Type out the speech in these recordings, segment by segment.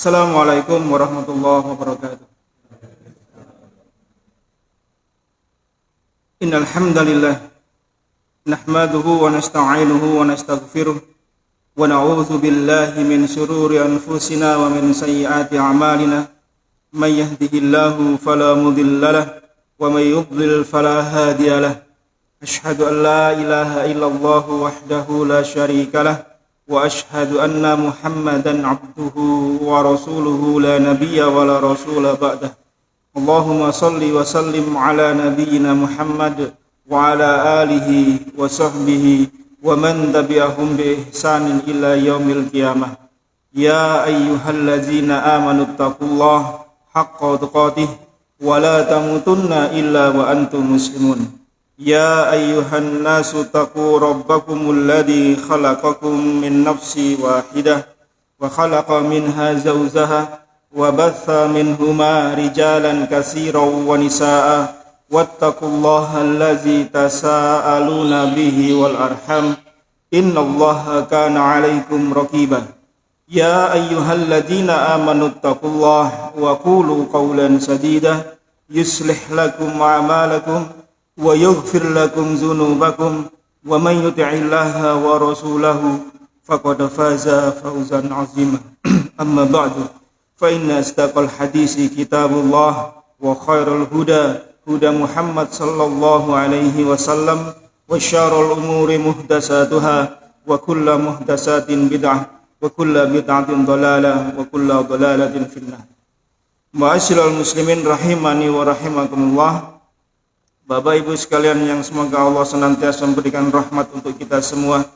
Assalamualaikum warahmatullahi wabarakatuh. Innal hamdalillah nahmaduhu wa nasta'inuhu wa nastaghfiruh wa na'udzu billahi min shururi anfusina wa min sayyiati a'malina. May yahdihillahu fala mudilla lahu wa may yudlil fala hadiya lahu. Asyhadu an la ilaha illallah wahdahu la syarika lahu wa asyhadu anna Muhammadan abduhu wa rasuluhu la nabiyya wa la rasula ba'dah. Allahumma salli wa sallim ala nabiyyina Muhammad wa ala alihi wa sahbihi wa man tabi'ahum bi ihsanin ila yaumil qiyamah. Ya ayyuhallazina amanu taqullaha haqqa tuqatih wa la tamutunna illa wa antum muslimun. Ya ayyuhan nasu taqu rabbakumul ladzi khalaqakum min nafsin wahidah wa khalaqa minha zawjaha wa batha minhuma rijalan katsiran wa nisaa'a wattaqullaha allazi tasaaluna bihi wal arham innallaha kana 'alaikum raqiba. Ya ayyuhalladzina amanu taqullaha wa qulu qawlan sadida yuslih lakum a'malakum wa yaghfir lakum dzunubakum wa man yuti'illaha wa rasulahu faqad faza fawzan 'azima. Amma ba'du, fa inna asdaqal hadisi kitabullah wa khairul huda huda Muhammad sallallahu alaihi wasallam wa syarrul umuri muhdatsatuha wa kullu muhdatsatin bid'ah wa kullu bid'atin dhalalah wa kullu dhalalatin finnar. Ma'asyiral muslimin rahimani wa rahimakumullah. Bapak Ibu sekalian yang semoga Allah senantiasa memberikan rahmat untuk kita semua.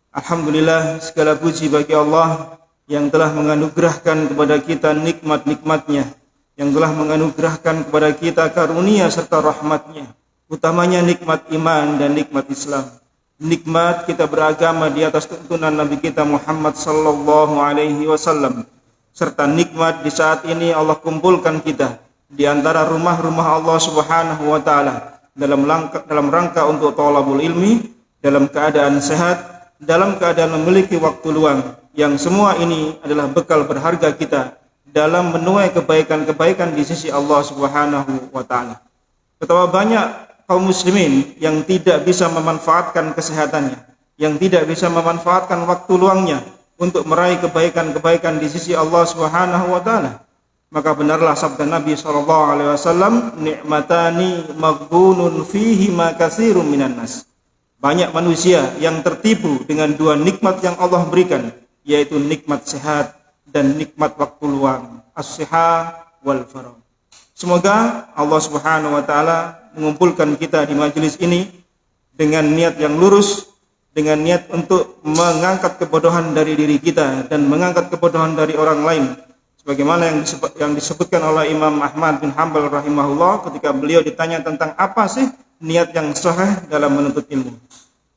Alhamdulillah, segala puji bagi Allah yang telah menganugerahkan kepada kita nikmat-nikmatnya, yang telah menganugerahkan kepada kita karunia serta rahmatnya, utamanya nikmat iman dan nikmat Islam, nikmat kita beragama di atas tuntunan Nabi kita Muhammad sallallahu alaihi wasallam, serta nikmat di saat ini Allah kumpulkan kita di antara rumah-rumah Allah Subhanahu wa taala dalam rangka untuk thalabul ilmi, dalam keadaan sehat, dalam keadaan memiliki waktu luang, yang semua ini adalah bekal berharga kita dalam menuai kebaikan-kebaikan di sisi Allah Subhanahu wa taala. Betapa banyak kaum muslimin yang tidak bisa memanfaatkan kesehatannya, yang tidak bisa memanfaatkan waktu luangnya untuk meraih kebaikan-kebaikan di sisi Allah Subhanahu wa taala. Maka benarlah sabda Nabi SAW, ni'matani maghbunun fihi ma katsirun minan nas. Banyak manusia yang tertipu dengan dua nikmat yang Allah berikan, yaitu nikmat sehat dan nikmat waktu luang, as-sihah wal faragh. Semoga Allah Subhanahu wa taala mengumpulkan kita di majelis ini dengan niat yang lurus, dengan niat untuk mengangkat kebodohan dari diri kita dan mengangkat kebodohan dari orang lain, sebagaimana yang disebutkan oleh Imam Ahmad bin Hanbal rahimahullah ketika beliau ditanya tentang apa sih niat yang sahih dalam menuntut ilmu.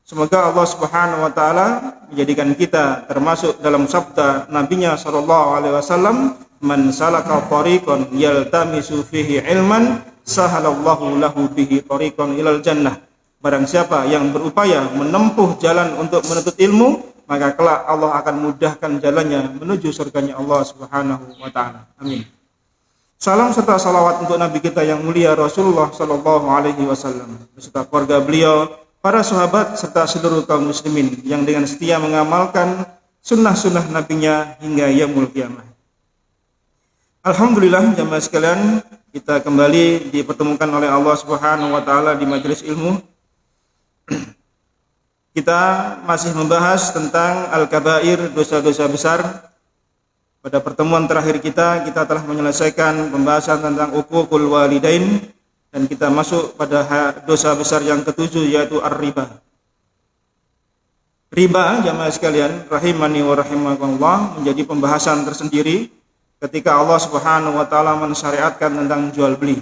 Semoga Allah Subhanahu wa taala menjadikan kita termasuk dalam sabda Nabinya sallallahu alaihi wasallam, man salaka tariqan yaltamisu fihi ilman sahalallahu lahu bihi tariqan ilal jannah. Barang siapa yang berupaya menempuh jalan untuk menuntut ilmu, maka kelak Allah akan mudahkan jalannya menuju surganya Allah Subhanahu wa taala. Amin. Salam serta salawat untuk Nabi kita yang mulia Rasulullah sallallahu alaihi wasallam beserta keluarga beliau, para sahabat serta seluruh kaum muslimin yang dengan setia mengamalkan sunnah-sunnah nabinya hingga yaumul qiyamah. Alhamdulillah jamaah sekalian, kita kembali dipertemukan oleh Allah Subhanahu wa taala di majelis ilmu. Kita masih membahas tentang al-kabair, dosa-dosa besar. Pada pertemuan terakhir kita telah menyelesaikan pembahasan tentang uququl walidain, dan kita masuk pada dosa besar yang ketujuh, yaitu ar-riba. Riba, jamaah sekalian rahimani wa rahimakumullah, menjadi pembahasan tersendiri ketika Allah Subhanahu wa taala mensyariatkan tentang jual beli.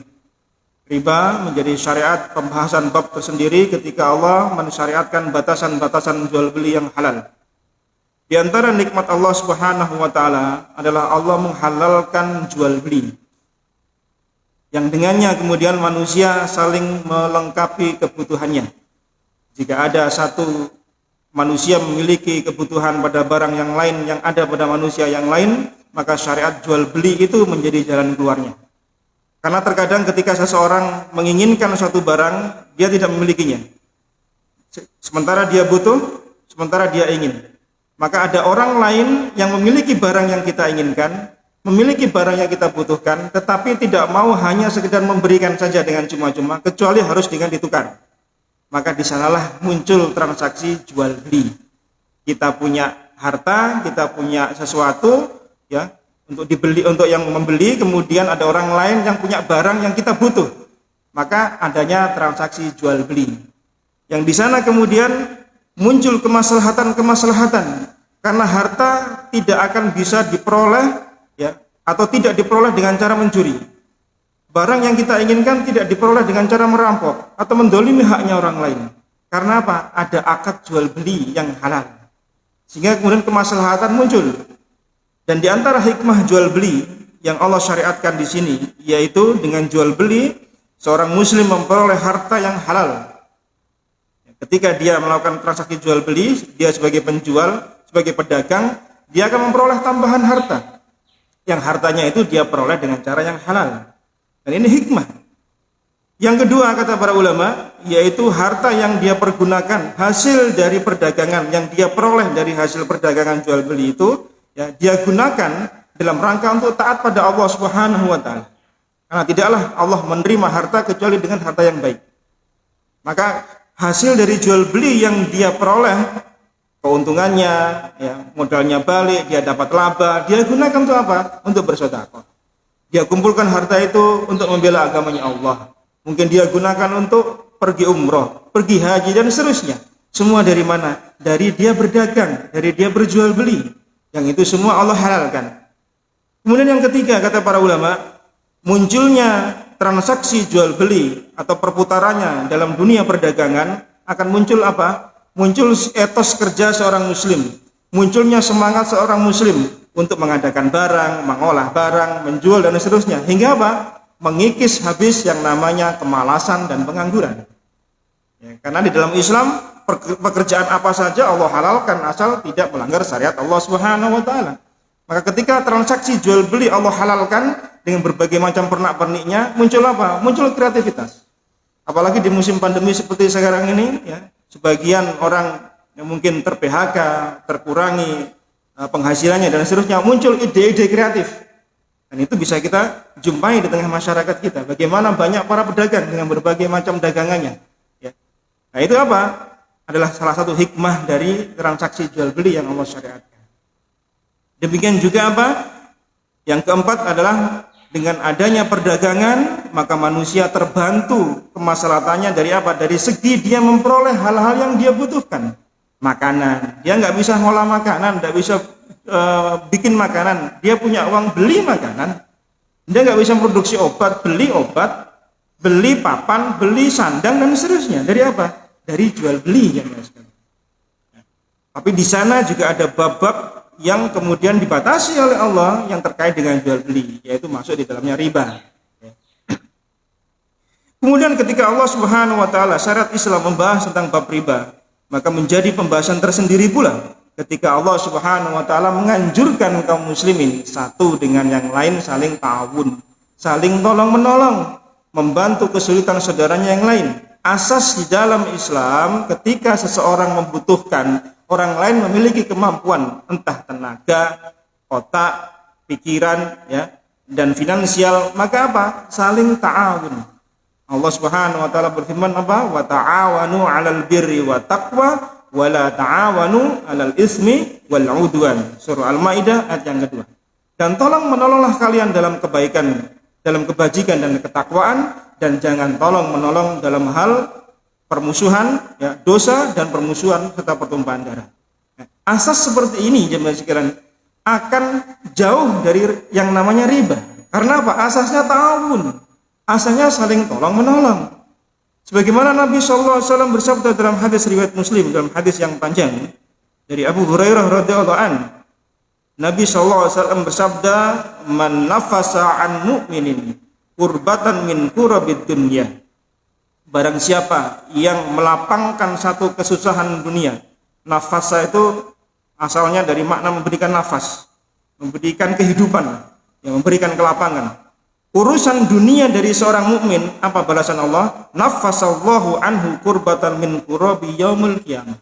Riba menjadi syariat pembahasan bab tersendiri ketika Allah mensyariatkan batasan-batasan jual beli yang halal. Di antara nikmat Allah Subhanahu wa taala adalah Allah menghalalkan jual beli, yang dengannya kemudian manusia saling melengkapi kebutuhannya. Jika ada satu manusia memiliki kebutuhan pada barang yang lain yang ada pada manusia yang lain, maka syariat jual beli itu menjadi jalan keluarnya. Karena terkadang ketika seseorang menginginkan suatu barang, dia tidak memilikinya. Sementara dia butuh, sementara dia ingin. Maka ada orang lain yang memiliki barang yang kita inginkan, memiliki barang yang kita butuhkan, tetapi tidak mau hanya sekedar memberikan saja dengan cuma-cuma, kecuali harus dengan ditukar. Maka di sanalah muncul transaksi jual beli. Kita punya harta, kita punya sesuatu, ya, untuk dibeli, untuk yang membeli, kemudian ada orang lain yang punya barang yang kita butuh. Maka adanya transaksi jual beli. Yang di sana kemudian muncul kemaslahatan, karena harta tidak akan bisa diperoleh, ya, atau tidak diperoleh dengan cara mencuri. Barang yang kita inginkan tidak diperoleh dengan cara merampok atau mendolimi haknya orang lain. Karena apa? Ada akad jual beli yang halal. Sehingga kemudian kemaslahatan muncul. Dan di antara hikmah jual beli yang Allah syariatkan di sini, yaitu dengan jual beli seorang muslim memperoleh harta yang halal. Ketika dia melakukan transaksi jual beli, dia sebagai penjual, sebagai pedagang, dia akan memperoleh tambahan harta. Yang hartanya itu dia peroleh dengan cara yang halal. Dan ini hikmah. Yang kedua, kata para ulama, yaitu harta yang dia pergunakan, hasil dari perdagangan yang dia peroleh dari hasil perdagangan jual beli itu, ya, dia gunakan dalam rangka untuk taat pada Allah Subhanahu wa taala. Karena tidaklah Allah menerima harta kecuali dengan harta yang baik. Maka hasil dari jual beli yang dia peroleh, keuntungannya, ya, modalnya balik, dia dapat laba, dia gunakan untuk apa? Untuk bersedekah. Dia kumpulkan harta itu untuk membela agamanya Allah. Mungkin dia gunakan untuk pergi umroh, pergi haji dan seterusnya. Semua dari mana? Dari dia berdagang, dari dia berjual beli. Yang itu semua Allah halalkan. Kemudian yang ketiga, kata para ulama, munculnya transaksi jual beli atau perputarannya dalam dunia perdagangan akan muncul apa? Muncul etos kerja seorang muslim, munculnya semangat seorang muslim untuk mengadakan barang, mengolah barang, menjual dan seterusnya. Hingga apa? Mengikis habis yang namanya kemalasan dan pengangguran. Ya, karena di dalam Islam pekerjaan apa saja Allah halalkan asal tidak melanggar syariat Allah Subhanahu wa taala. Maka ketika transaksi jual beli Allah halalkan dengan berbagai macam pernak-perniknya, muncul apa? Muncul kreativitas. Apalagi di musim pandemi seperti sekarang ini, ya, sebagian orang yang mungkin ter-PHK, terkurangi penghasilannya dan seterusnya, muncul ide-ide kreatif. Dan itu bisa kita jumpai di tengah masyarakat kita. Bagaimana banyak para pedagang dengan berbagai macam dagangannya. Ya. Nah itu apa? Adalah salah satu hikmah dari transaksi jual beli yang Allah syariatkan. Demikian juga apa? Yang keempat adalah dengan adanya perdagangan, maka manusia terbantu kemaslahatannya dari apa? Dari segi dia memperoleh hal-hal yang dia butuhkan. Makanan, dia nggak bisa ngolah makanan, nggak bisa bikin makanan, dia punya uang beli makanan. Dia nggak bisa produksi obat, beli papan, beli sandang dan seterusnya. Dari apa? Dari jual beli yang tapi di sana juga ada bab-bab yang kemudian dibatasi oleh Allah yang terkait dengan jual beli, yaitu masuk di dalamnya riba. Kemudian ketika Allah Subhanahu wa taala syariat Islam membahas tentang bab riba, maka menjadi pembahasan tersendiri pula ketika Allah Subhanahu wa taala menganjurkan kaum muslimin satu dengan yang lain saling ta'awun, saling tolong-menolong, membantu kesulitan saudaranya yang lain. Asas di dalam Islam ketika seseorang membutuhkan, orang lain memiliki kemampuan entah tenaga, otak, pikiran, ya, dan finansial, maka apa? Saling ta'awun. Allah Subhanahu wa taala berfirman apa? Wa ta'awanu 'alal birri wa taqwa wa la ta'awanu 'alal ismi wal 'udwan. Surah Al-Maidah ayat yang kedua. Dan tolong menolonglah kalian dalam kebaikan, dalam kebajikan dan ketakwaan, dan jangan tolong menolong dalam hal permusuhan, ya, dosa dan permusuhan serta pertumpahan darah. Asas seperti ini jemaah sekalian akan jauh dari yang namanya riba. Karena apa? Asasnya ta'awun. Asalnya saling tolong menolong. Sebagaimana Nabi SAW bersabda dalam hadis riwayat Muslim, dalam hadis yang panjang dari Abu Hurairah radhiyallahu anhu, Nabi SAW bersabda, "Man nafasa an mu'minin kurbatan min kurabid dunya." Barang siapa yang melapangkan satu kesusahan dunia. Nafasa itu asalnya dari makna memberikan nafas. memberikan kehidupan, yang memberikan kelapangan. Urusan dunia dari seorang mukmin, apa balasan Allah? Naffasallahu anhu kurbatan min kurabi yaumil qiyamah.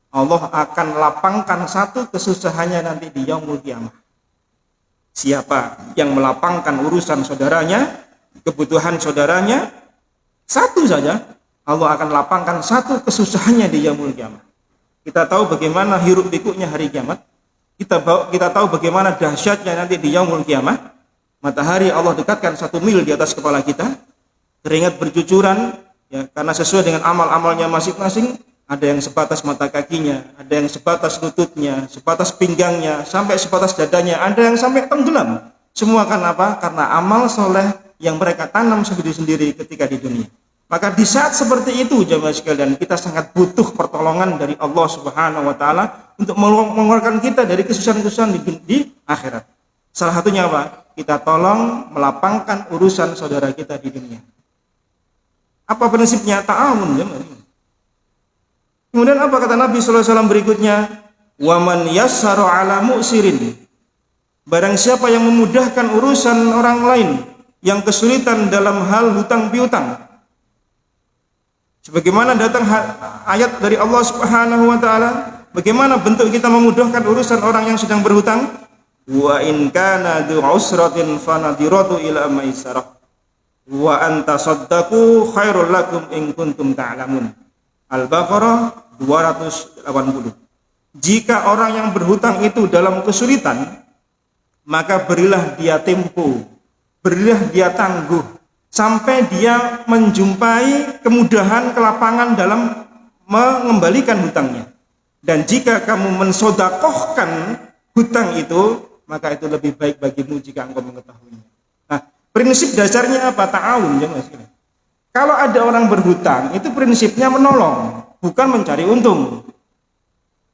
Allah akan lapangkan satu kesusahannya nanti di yaumul qiyamah. Siapa yang melapangkan urusan saudaranya, kebutuhan saudaranya, satu saja, Allah akan lapangkan satu kesusahannya di yaumul qiyamah. Kita tahu bagaimana hiruk pikuknya hari kiamat. Kita tahu bagaimana dahsyatnya nanti di yaumul qiyamah. Matahari Allah dekatkan 1 mil di atas kepala kita, keringat bercucuran, ya, karena sesuai dengan amal-amalnya masing-masing. Ada yang sebatas mata kakinya, ada yang sebatas lututnya, sebatas pinggangnya, sampai sebatas dadanya, ada yang sampai tenggelam. Semua karena apa? Karena amal soleh yang mereka tanam sendiri-sendiri ketika di dunia. Maka di saat seperti itu, jemaah sekalian, kita sangat butuh pertolongan dari Allah Subhanahu wa Ta'ala untuk mengeluarkan kita dari kesusahan-kesusahan di akhirat. Salah satunya apa? Kita tolong melapangkan urusan saudara kita di dunia. Apa prinsipnya? Ta'awun, jemaah. Kemudian apa kata Nabi SAW berikutnya? Waman yassaru ala mu'sirin. Barang siapa yang memudahkan urusan orang lain yang kesulitan dalam hal hutang piutang. Sebagaimana datang ayat dari Allah Subhanahu wa Ta'ala, bagaimana bentuk kita memudahkan urusan orang yang sedang berhutang? Wa in kana dzu usratin fanadiratu ila maisarah. Wa anta saddaqu khairul lakum in kuntum ta'lamun. Al-Baqarah 280. Jika orang yang berhutang itu dalam kesulitan, maka berilah dia tempo, berilah dia tangguh, sampai dia menjumpai kemudahan, kelapangan dalam mengembalikan hutangnya. Dan jika kamu mensodakohkan hutang itu, maka itu lebih baik bagimu jika engkau mengetahuinya. Nah, prinsip dasarnya apa? Ta'awun, jemaah. Kalau ada orang berhutang, itu prinsipnya menolong, bukan mencari untung.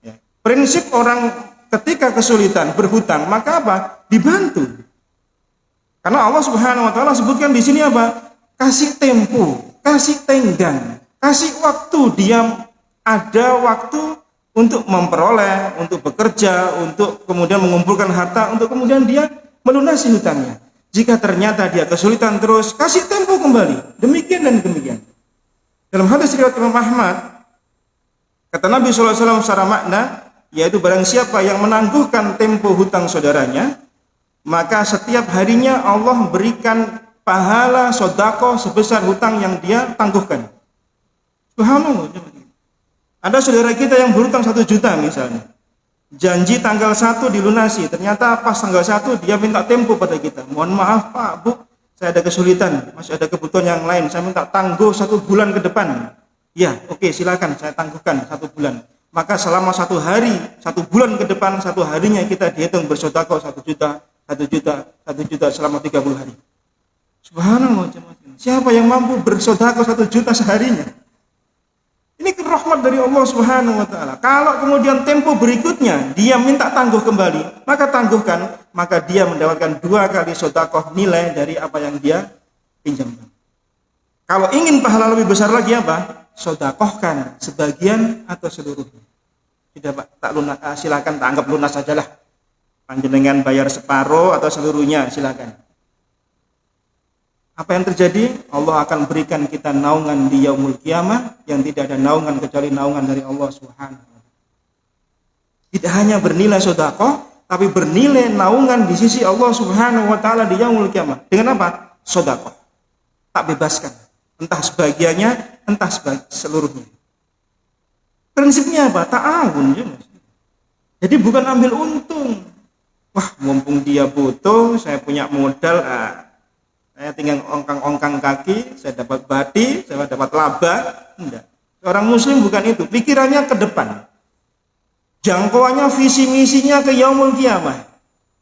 Ya. Prinsip orang ketika kesulitan berhutang, maka apa? Dibantu. Karena Allah Subhanahu wa Ta'ala sebutkan di sini apa? Kasih tempo, kasih tenggang, kasih waktu. Dia ada waktu untuk memperoleh, untuk bekerja, untuk kemudian mengumpulkan harta, untuk kemudian dia melunasi hutangnya. Jika ternyata dia kesulitan terus, kasih tempo kembali. Demikian dan demikian. Dalam hadis riwayat Imam Ahmad, kata Nabi SAW secara makna, yaitu barang siapa yang menangguhkan tempo hutang saudaranya, maka setiap harinya Allah berikan pahala sedekah sebesar hutang yang dia tangguhkan. Subhanallah. Ada saudara kita yang berhutang 1 juta misalnya. Janji tanggal 1 dilunasi, ternyata pas tanggal 1 dia minta tempo pada kita. Mohon maaf Pak, Bu, saya ada kesulitan, masih ada kebutuhan yang lain, saya minta tangguh 1 bulan ke depan. Ya, oke, silakan saya tangguhkan 1 bulan. Maka selama 1 hari, 1 bulan ke depan, 1 harinya kita dihitung bersedekah 1 juta, 1 juta, 1 juta selama 30 hari. Subhanallah. Siapa yang mampu bersedekah 1 juta seharinya? Ini rahmat dari Allah Subhanahu wa Ta'ala. Kalau kemudian tempo berikutnya dia minta tangguh kembali, maka tangguhkan, maka dia mendapatkan 2 kali sedekah nilai dari apa yang dia pinjamkan. Kalau ingin pahala lebih besar lagi apa? Sedekahkan sebagian atau seluruhnya. Tidak Pak, tak lunas, silakan tak anggap lunas sajalah. Panjenengan bayar separuh atau seluruhnya, silakan. Apa yang terjadi? Allah akan berikan kita naungan di yaumul qiyamah yang tidak ada naungan kecuali naungan dari Allah Subhanahu wa Ta'ala. Tidak hanya bernilai sedekah, tapi bernilai naungan di sisi Allah Subhanahu wa Ta'ala di yaumul qiyamah. Dengan apa? Sedekah. Tak bebaskan, entah sebagiannya, entah seluruhnya. Prinsipnya apa? Ta'awun. Jadi bukan ambil untung. Wah, mumpung dia butuh, saya punya modal, saya tinggal ongkang-ongkang kaki, saya dapat bati, saya dapat laba. Enggak. Orang muslim bukan itu. Pikirannya ke depan. Jangkauannya, visi misinya ke yaumul qiyamah.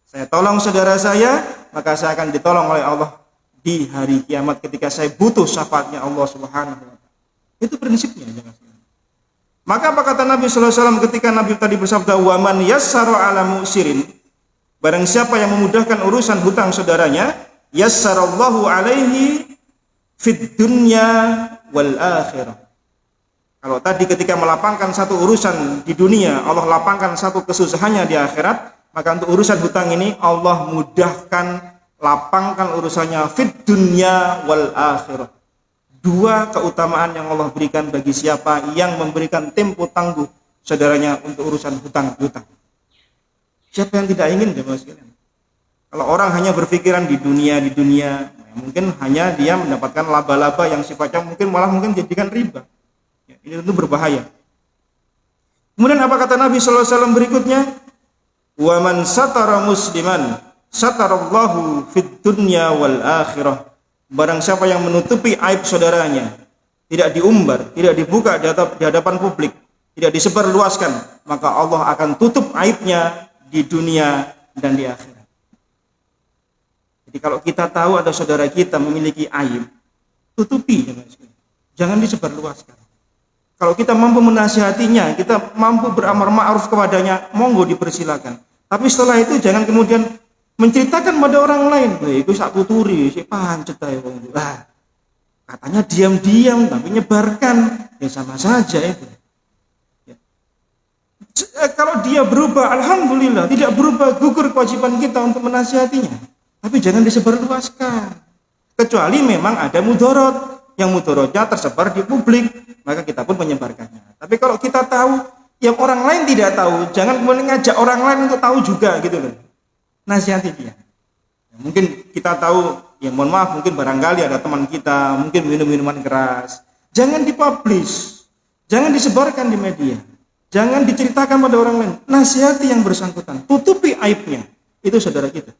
Saya tolong saudara saya, maka saya akan ditolong oleh Allah di hari kiamat ketika saya butuh syafaatnya Allah Subhanahu wa Ta'ala. Itu prinsipnya. Maka apa kata Nabi SAW ketika Nabi tadi bersabda, "Wa man yassara 'ala mu'sirin." Barang siapa yang memudahkan urusan hutang saudaranya, yassarallahu alaihi fid dunya wal akhirah. Kalau tadi ketika melapangkan satu urusan di dunia, Allah lapangkan satu kesusahannya di akhirat, Maka untuk urusan hutang ini Allah mudahkan, lapangkan urusannya fid dunya wal akhirah. Dua keutamaan yang Allah berikan bagi siapa yang memberikan tempo tangguh saudaranya untuk urusan hutang. Siapa yang tidak ingin, jemaah sekalian? Kalau orang hanya berpikiran di dunia, mungkin hanya dia mendapatkan laba-laba yang sifatnya mungkin jadikan riba. Ya, ini tentu berbahaya. Kemudian apa kata Nabi sallallahu alaihi wasallam berikutnya? Wa man satara musliman satarallahu fid dunya wal akhirah. Barang siapa yang menutupi aib saudaranya, tidak diumbar, tidak dibuka di hadapan publik, tidak disebarluaskan, maka Allah akan tutup aibnya di dunia dan di akhirat. Jadi kalau kita tahu ada saudara kita memiliki aib, tutupi, jangan disebarluaskan. Kalau kita mampu menasihatinya, kita mampu beramar ma'ruf kepadanya, monggo dipersilakan. Tapi setelah itu jangan kemudian menceritakan pada orang lain. Itu sak tuturi, si pancet ae wong. Katanya diam-diam tapi nyebarkan, ya sama saja itu. Ya. Kalau dia berubah, alhamdulillah, tidak berubah, gugur kewajiban kita untuk menasihatinya. Tapi jangan disebarluaskan. Kecuali memang ada mudorot, yang mudorotnya tersebar di publik, maka kita pun menyebarkannya. Tapi kalau kita tahu, yang orang lain tidak tahu, jangan kemudian ngajak orang lain untuk tahu juga, gitu loh. Nasihati dia. Ya, mungkin kita tahu, ya mohon maaf, mungkin barangkali ada teman kita, mungkin minum minuman keras. Jangan dipublish, jangan disebarkan di media, jangan diceritakan pada orang lain. Nasihati yang bersangkutan, tutupi aibnya. Itu saudara kita.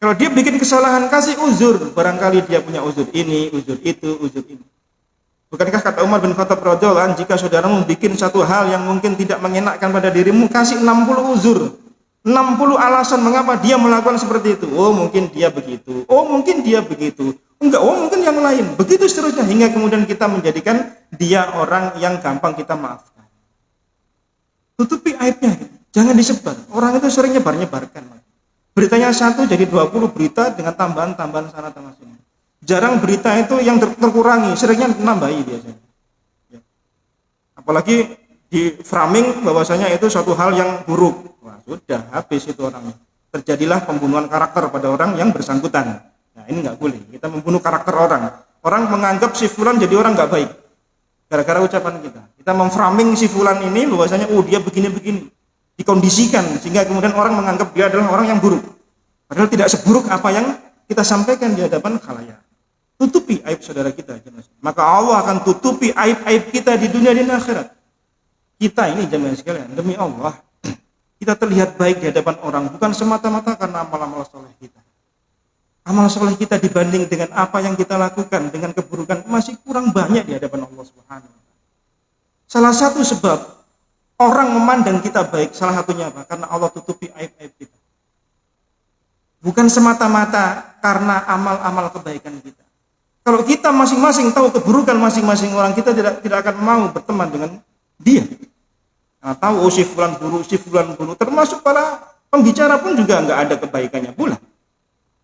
Kalau dia bikin kesalahan, kasih uzur. Barangkali dia punya uzur ini, uzur itu, uzur ini. Bukankah kata Umar bin Khattab radhiyallahu anhu, jika saudaramu bikin satu hal yang mungkin tidak mengenakkan pada dirimu, kasih 60 uzur. 60 alasan mengapa dia melakukan seperti itu. Oh mungkin dia begitu. Oh mungkin dia begitu. Enggak, oh mungkin yang lain. Begitu seterusnya hingga kemudian kita menjadikan dia orang yang gampang kita maafkan. Tutupi aibnya. Jangan disebar. Orang itu sering nyebar-nyebarkan. Beritanya satu jadi 20 berita dengan tambahan-tambahan sana tambah sini. Jarang berita itu yang terkurangi, seringnya nambahi biasanya. Ya. Apalagi di framing bahwasanya itu suatu hal yang buruk. Wah, sudah habis itu orangnya. Terjadilah pembunuhan karakter pada orang yang bersangkutan. Nah, ini nggak boleh. Kita membunuh karakter orang. Orang menganggap si fulan jadi orang nggak baik. Gara-gara ucapan kita. Kita memframing si fulan ini bahwasanya oh dia begini-begini. Dikondisikan sehingga kemudian orang menganggap dia adalah orang yang buruk. Padahal tidak seburuk apa yang kita sampaikan di hadapan khalayak. Tutupi aib saudara kita, maka Allah akan tutupi aib-aib kita di dunia dan akhirat. Kita ini jemaah sekalian, demi Allah, kita terlihat baik di hadapan orang bukan semata-mata karena amal-amal soleh kita. Amal soleh kita dibanding dengan apa yang kita lakukan dengan keburukan masih kurang banyak di hadapan Allah Subhanahu wa taala. Salah satu sebab orang memandang kita baik, salah satunya apa? Karena Allah tutupi aib-aib kita. Bukan semata-mata karena amal-amal kebaikan kita. Kalau kita masing-masing tahu keburukan masing-masing orang, kita tidak akan mau berteman dengan dia. Nah, tahu si fulan buruk, termasuk para pembicara pun juga nggak ada kebaikannya pula.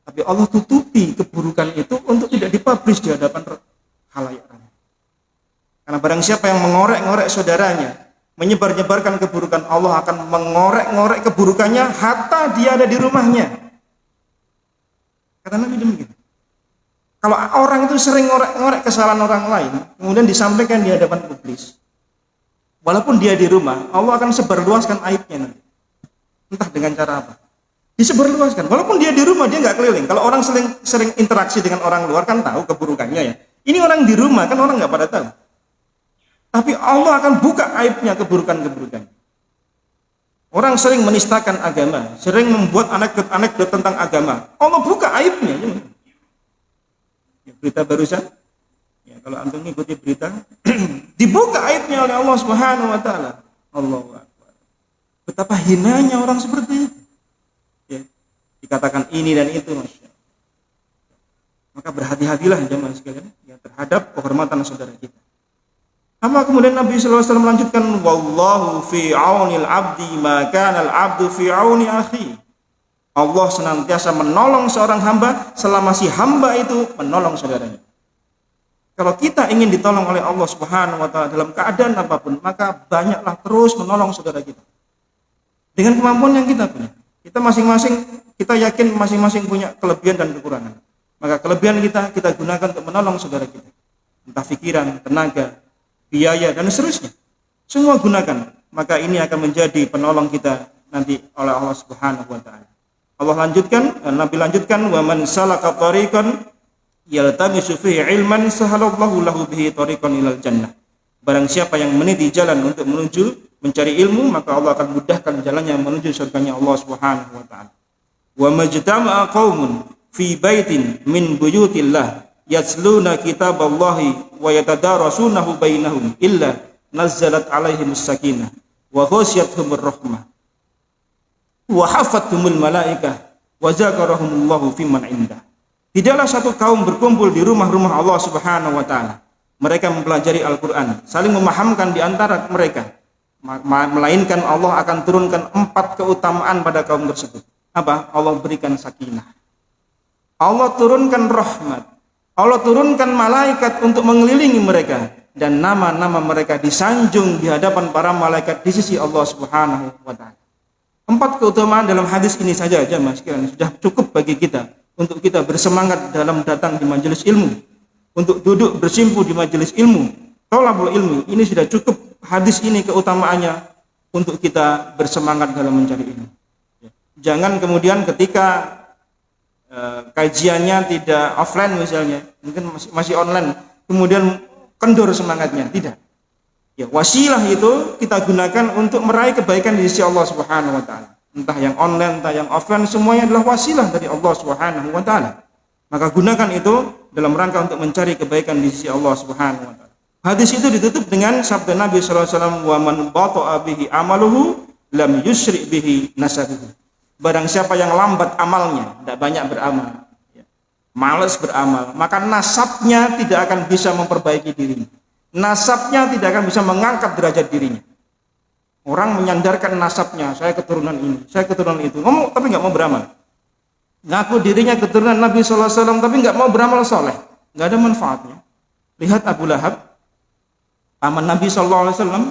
Tapi Allah tutupi keburukan itu untuk tidak dipublish di hadapan khalayak. Karena barang siapa yang mengorek-ngorek saudaranya, menyebar-nyebarkan keburukan, Allah akan mengorek-ngorek keburukannya hatta dia ada di rumahnya. Kata Nabi demikian. Kalau orang itu sering ngorek-ngorek kesalahan orang lain, kemudian disampaikan di hadapan publik, walaupun dia di rumah, Allah akan sebarluaskan aibnya nanti. Entah dengan cara apa. Disebarluaskan. Walaupun dia di rumah, dia nggak keliling. Kalau orang sering interaksi dengan orang luar kan tahu keburukannya ya. Ini orang di rumah kan orang nggak pada tahu. Tapi Allah akan buka aibnya, keburukan-keburukan. Orang sering menistakan agama, sering membuat anekdot tentang agama. Allah buka aibnya. Ya, berita barusan, ya, kalau antum ngikuti berita, dibuka aibnya oleh Allah Subhanahu Wa Taala. Allahu Akbar. Betapa hinanya orang seperti itu. Ya, dikatakan ini dan itu, Masya. Maka berhati-hatilah jemaah sekalian ya, terhadap kehormatan saudara kita. Apa kemudian Nabi SAW melanjutkan, wallahu fi aunil abdi ma kana al abdu fi auni akhi. Allah senantiasa menolong seorang hamba selama si hamba itu menolong saudaranya. Kalau kita ingin ditolong oleh Allah Subhanahu wa taala dalam keadaan apapun, maka banyaklah terus menolong saudara kita. dengan kemampuan yang kita punya. Kita masing-masing, kita yakin masing-masing punya kelebihan dan kekurangan. Maka kelebihan kita gunakan untuk menolong saudara kita. Entah pikiran, tenaga, biaya, dan seterusnya. Semua gunakan. Maka ini akan menjadi penolong kita nanti oleh Allah Subhanahu wa taala. Allah lanjutkan, Nabi lanjutkan, wa man salaka tariqan yaltamisu fihi ilman sahalallahu lahu bihi tariqan ilal jannah. Barang siapa yang meniti jalan untuk mencari ilmu, maka Allah akan mudahkan jalannya menuju surganya Allah Subhanahu wa taala. Wa majtama'a qaumun fi baitin min buyutillah yatluna kitaballahi wa yatadarasunahu bainahum illa nazzalat alaihimus sakinah wa ghasyiyatuhumur rahmah wa hafathumul malaikah wa zakarahumullahu fiman indah. Tidaklah satu kaum berkumpul di rumah-rumah Allah Subhanahu wa taala. Mereka mempelajari Al-Qur'an, saling memahamkan di antara mereka. Melainkan Allah akan turunkan 4 keutamaan pada kaum tersebut. Apa? Allah berikan sakinah. Allah turunkan rahmat. Allah turunkan malaikat untuk mengelilingi mereka, dan nama-nama mereka disanjung di hadapan para malaikat di sisi Allah Subhanahu wa taala. 4 keutamaan dalam hadis ini saja Mas sekalian sudah cukup bagi kita untuk kita bersemangat dalam datang di majelis ilmu, untuk duduk bersimpu di majelis ilmu, thalabul ilmi. Ini sudah cukup hadis ini keutamaannya untuk kita bersemangat dalam mencari ilmu. Jangan kemudian ketika kajiannya tidak offline misalnya, mungkin masih online, kemudian kendor semangatnya. Tidak. Ya, wasilah itu kita gunakan untuk meraih kebaikan di sisi Allah Subhanahu wa taala. Entah yang online, entah yang offline, semuanya adalah wasilah dari Allah Subhanahu wa taala. Maka gunakan itu dalam rangka untuk mencari kebaikan di sisi Allah Subhanahu wa taala. Hadis itu ditutup dengan sabda Nabi sallallahu alaihi wasallam, "Wa man bata'a bihi amaluhu lam yusri bihi nasabuhu." Barang siapa yang lambat amalnya, tidak banyak beramal, malas beramal, maka nasabnya tidak akan bisa memperbaiki dirinya. Nasabnya tidak akan bisa mengangkat derajat dirinya. Orang menyandarkan nasabnya, saya keturunan ini, saya keturunan itu, ngomong tapi nggak mau beramal. Ngaku dirinya keturunan Nabi sallallahu alaihi wasallam tapi nggak mau beramal soleh, nggak ada manfaatnya. Lihat Abu Lahab, paman Nabi sallallahu alaihi wasallam.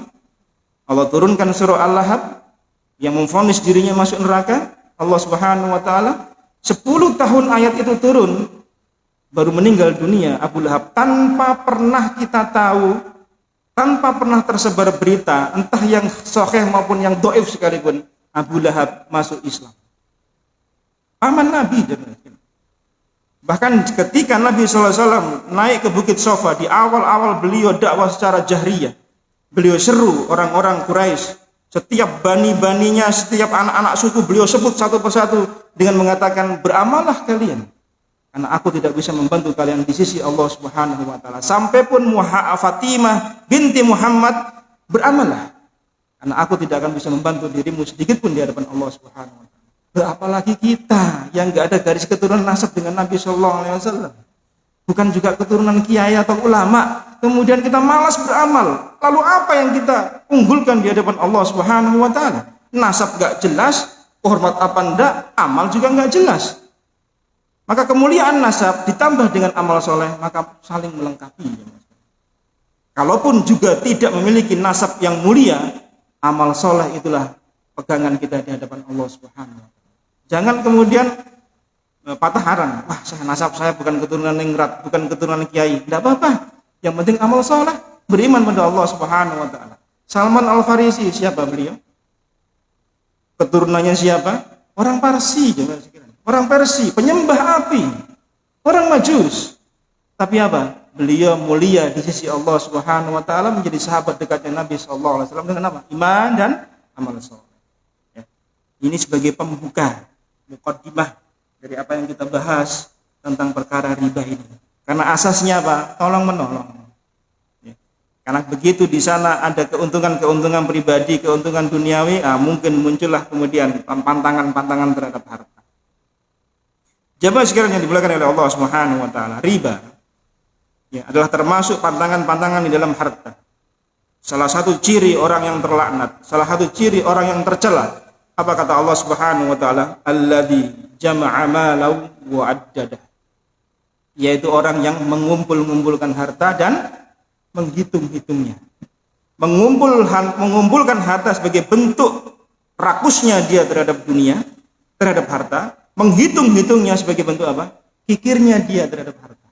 Allah turunkan surah Al-Lahab yang memvonis dirinya masuk neraka. Allah Subhanahu wa taala 10 tahun ayat itu turun, baru meninggal dunia Abu Lahab, tanpa pernah kita tahu, tanpa pernah tersebar berita entah yang sahih maupun yang dhaif sekalipun, Abu Lahab masuk Islam. Paman Nabi. Bahkan ketika Nabi SAW naik ke Bukit Sofa, di awal-awal beliau dakwah secara jahriyah, beliau seru orang-orang Quraisy, setiap bani-baninya, setiap anak-anak suku beliau sebut satu persatu dengan mengatakan, beramallah kalian, karena aku tidak bisa membantu kalian di sisi Allah Subhanahu wa taala. Sampai pun Fatimah binti Muhammad, beramallah, karena aku tidak akan bisa membantu dirimu sedikit pun di hadapan Allah Subhanahu wa taala. Apalagi kita yang enggak ada garis keturunan nasab dengan Nabi sallallahu alaihi wasallam. Bukan juga keturunan kiai atau ulama, kemudian kita malas beramal. Lalu apa yang kita unggulkan di hadapan Allah Subhanahu wa taala? Nasab enggak jelas, hormat apa enggak, amal juga enggak jelas. Maka kemuliaan nasab ditambah dengan amal soleh, maka saling melengkapi. Kalaupun juga tidak memiliki nasab yang mulia, amal soleh itulah pegangan kita di hadapan Allah Subhanahu wa taala. Jangan kemudian patah arang, wah nasab saya bukan keturunan ningrat, bukan keturunan kiai. Tidak apa-apa, yang penting amal soleh, beriman pada Allah Subhanahu wa taala. Salman Al-Farisi, siapa beliau? Keturunannya siapa? Orang Parsi, orang Persia, penyembah api, orang Majus. Tapi apa? Beliau mulia di sisi Allah Subhanahu wa taala, menjadi sahabat dekatnya Nabi sallallahu alaihi wasallam dengan apa? Iman dan amal soleh. Ya. Ini sebagai pembuka, muqaddimah dari apa yang kita bahas tentang perkara riba ini. Karena asasnya apa? Tolong menolong. Ya. Karena begitu di sana ada keuntungan-keuntungan pribadi, keuntungan duniawi, mungkin muncullah kemudian pantangan-pantangan terhadap harta. Jamaah sekalian yang dimuliakan oleh Allah Subhanahu wa taala, riba ya adalah termasuk pantangan-pantangan di dalam harta. Salah satu ciri orang yang terlaknat, salah satu ciri orang yang tercela. Apa kata Allah Subhanahu wa taala? Alladzi jama'a malahu wa addadah. Yaitu orang yang mengumpulkan harta dan menghitung-hitungnya. Mengumpulkan harta sebagai bentuk rakusnya dia terhadap dunia, terhadap harta, menghitung-hitungnya sebagai bentuk apa? Kikirnya dia terhadap harta.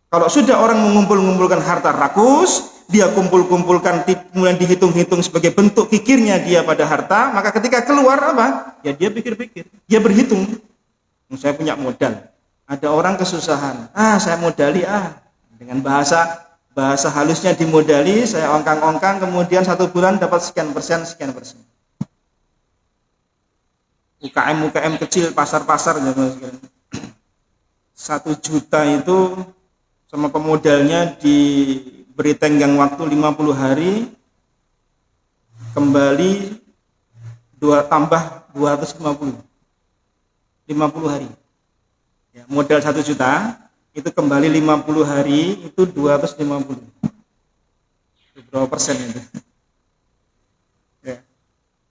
Kalau sudah orang mengumpulkan harta rakus, dia kumpul-kumpulkan, kemudian dihitung-hitung sebagai bentuk kikirnya dia pada harta, maka ketika keluar apa? Ya dia pikir-pikir, dia berhitung. Saya punya modal. Ada orang kesusahan, saya modali dengan bahasa halusnya dimodali, saya ongkang-ongkang, kemudian 1 bulan dapat sekian persen. UKM kecil, pasar-pasar, 1 juta itu sama pemodalnya diberi tenggang waktu 50 hari, kembali tambah 250, 50 hari. Ya, modal 1 juta itu kembali 50 hari itu 250. Berapa persen itu? Ya.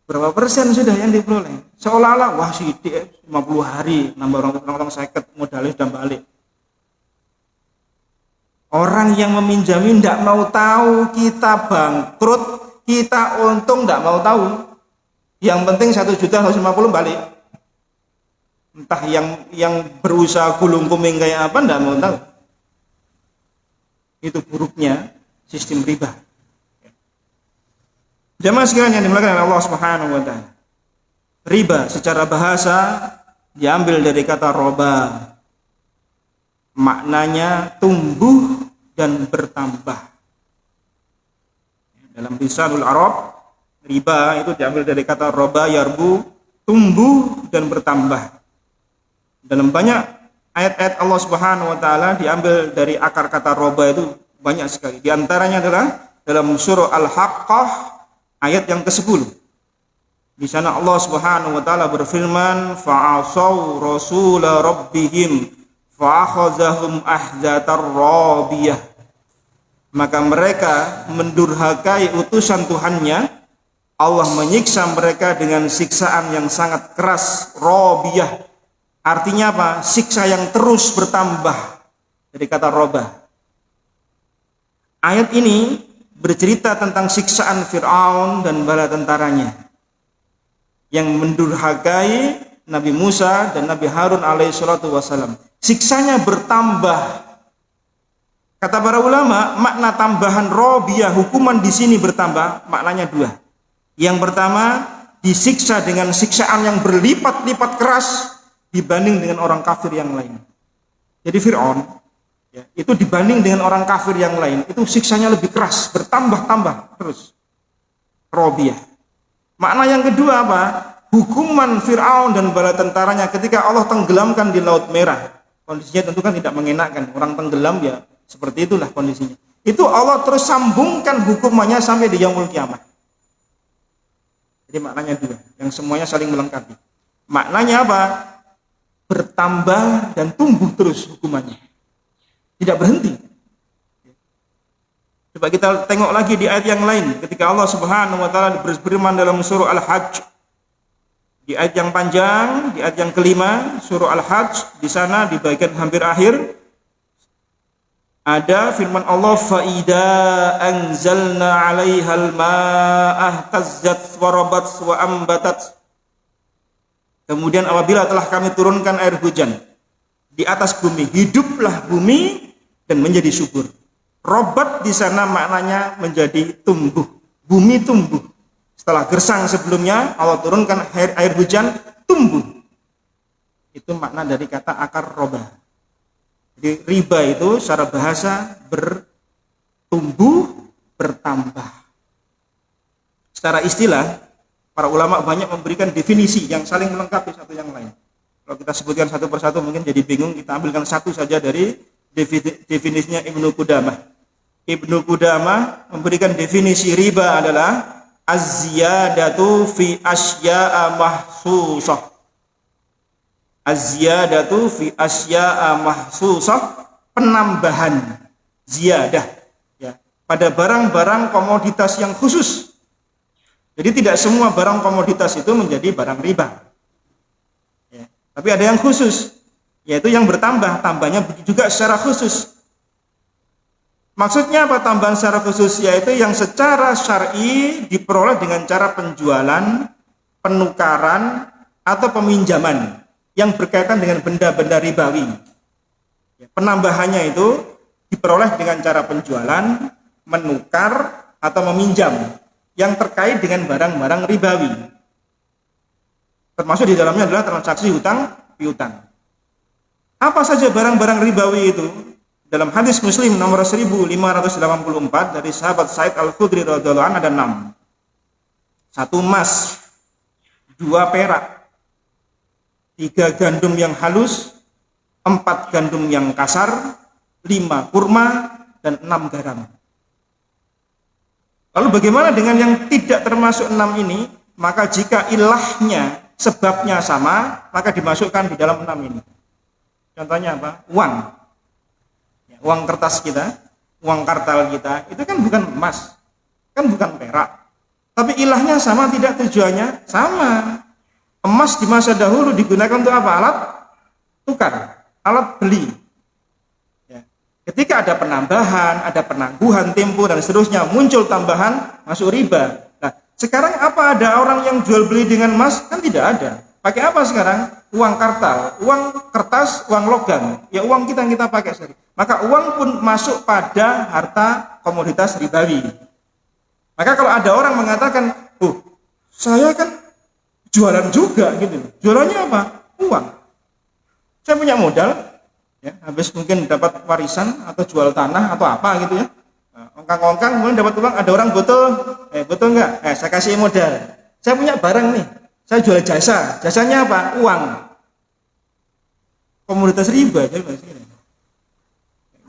Berapa persen sudah yang diperoleh? Seolah-olah wah sidik 50 hari nambah orang 50 modalnya sudah balik. Orang yang meminjami tidak mau tahu kita bangkrut, kita untung, tidak mau tahu. Yang penting 1 juta 150 balik. Entah yang berusaha gulung kuming kayak apa, tidak mau tahu. Itu buruknya sistem riba. Jamaah sekalian yang dimuliakan oleh Allah Subhanahu wa taala. Riba secara bahasa diambil dari kata roba. Maknanya tumbuh dan bertambah. Dalam lisanul Arab, riba itu diambil dari kata roba yarbu, tumbuh dan bertambah. Dalam banyak ayat-ayat Allah Subhanahu wa taala diambil dari akar kata roba itu banyak sekali. Di antaranya adalah dalam surah Al-Haqqah ayat yang ke-10. Di sana Allah Subhanahu wa taala berfirman, fa'asaw rasula rabbihim fa'akhazahum ahzatar rabiyah. Maka mereka mendurhakai utusan Tuhannya, Allah menyiksa mereka dengan siksaan yang sangat keras, rabiyah. Artinya apa? Siksa yang terus bertambah, dari kata roba. Ayat ini bercerita tentang siksaan Fir'aun dan bala tentaranya yang mendurhakai Nabi Musa dan Nabi Harun alaihissalatu wassalam. Siksanya bertambah. Kata para ulama, makna tambahan robiyah, hukuman di sini bertambah, maknanya 2. Yang pertama, disiksa dengan siksaan yang berlipat-lipat keras dibanding dengan orang kafir yang lain. Jadi Fir'aun itu dibanding dengan orang kafir yang lain, itu siksanya lebih keras, bertambah-tambah terus. Robiyah. Makna yang kedua apa? Hukuman Fir'aun dan bala tentaranya ketika Allah tenggelamkan di Laut Merah. Kondisinya tentu kan tidak mengenakkan. Orang tenggelam ya seperti itulah kondisinya. Itu Allah terus sambungkan hukumannya sampai di yaumul kiamah. Jadi maknanya 2, yang semuanya saling melengkapi. Maknanya apa? Bertambah dan tumbuh terus hukumannya, tidak berhenti. Coba kita tengok lagi di ayat yang lain ketika Allah Subhanahu wa taala berfirman dalam surah Al-Hajj, di ayat yang panjang, di ayat yang ke-5 surah Al-Hajj, di sana di bagian hampir akhir ada firman Allah, fa idza anzalna 'alaihal ma'ah tazzat wa rabat wa ambatat. Kemudian apabila telah kami turunkan air hujan di atas bumi, hiduplah bumi dan menjadi subur. Robat di sana maknanya menjadi tumbuh. Bumi tumbuh. Setelah gersang sebelumnya, Allah turunkan air hujan, tumbuh. Itu makna dari kata akar roba. Jadi riba itu secara bahasa bertumbuh, bertambah. Secara istilah, para ulama banyak memberikan definisi yang saling melengkapi satu yang lain. Kalau kita sebutkan satu persatu mungkin jadi bingung, kita ambilkan satu saja dari definisinya Ibnu Qudamah. Ibnu Qudamah memberikan definisi riba adalah az-ziyadatu fi asya'a mahsusah. Az-ziyadatu fi asya'a mahsusah, penambahan ziyadah ya, pada barang-barang komoditas yang khusus. Jadi tidak semua barang komoditas itu menjadi barang riba. Ya. Tapi ada yang khusus, yaitu yang bertambah, tambahnya juga secara khusus. Maksudnya apa tambahan secara khusus? Yaitu yang secara syar'i diperoleh dengan cara penjualan penukaran atau peminjaman yang berkaitan dengan benda-benda ribawi. Penambahannya itu diperoleh dengan cara penjualan, menukar, atau meminjam yang terkait dengan barang-barang ribawi. Termasuk di dalamnya adalah transaksi hutang piutang. Apa saja barang-barang ribawi itu? Dalam hadis Muslim nomor 1584 dari sahabat Sa'id Al-Khudri radhiyallahu anhu ada 6. 1 emas, 2 perak, 3 gandum yang halus, 4 gandum yang kasar, 5 kurma, dan 6 garam. Lalu bagaimana dengan yang tidak termasuk 6 ini? Maka jika ilahnya, sebabnya sama, maka dimasukkan di dalam 6 ini. Contohnya apa? Uang. Ya, uang kertas kita, uang kartal kita, itu kan bukan emas, kan bukan perak. Tapi ilahnya sama tidak, tujuannya sama. Emas di masa dahulu digunakan untuk apa? Alat tukar, alat beli. Ya. Ketika ada penambahan, ada penangguhan tempo dan seterusnya, muncul tambahan, masuk riba. Nah, sekarang apa ada orang yang jual beli dengan emas? Kan tidak ada. Pakai apa sekarang? Uang kartal, uang kertas, uang logam. Ya uang kita yang kita pakai sehari. Maka uang pun masuk pada harta komoditas ribawi. Maka kalau ada orang mengatakan, oh saya kan jualan juga gitu. Jualannya apa? Uang. Saya punya modal, ya, habis mungkin dapat warisan atau jual tanah atau apa gitu ya. Ongkang-ongkang, kemudian dapat uang, ada orang butuh, butuh enggak? Saya kasih modal. Saya punya barang nih. Saya jual jasa, jasanya apa? Uang. Komoditas riba.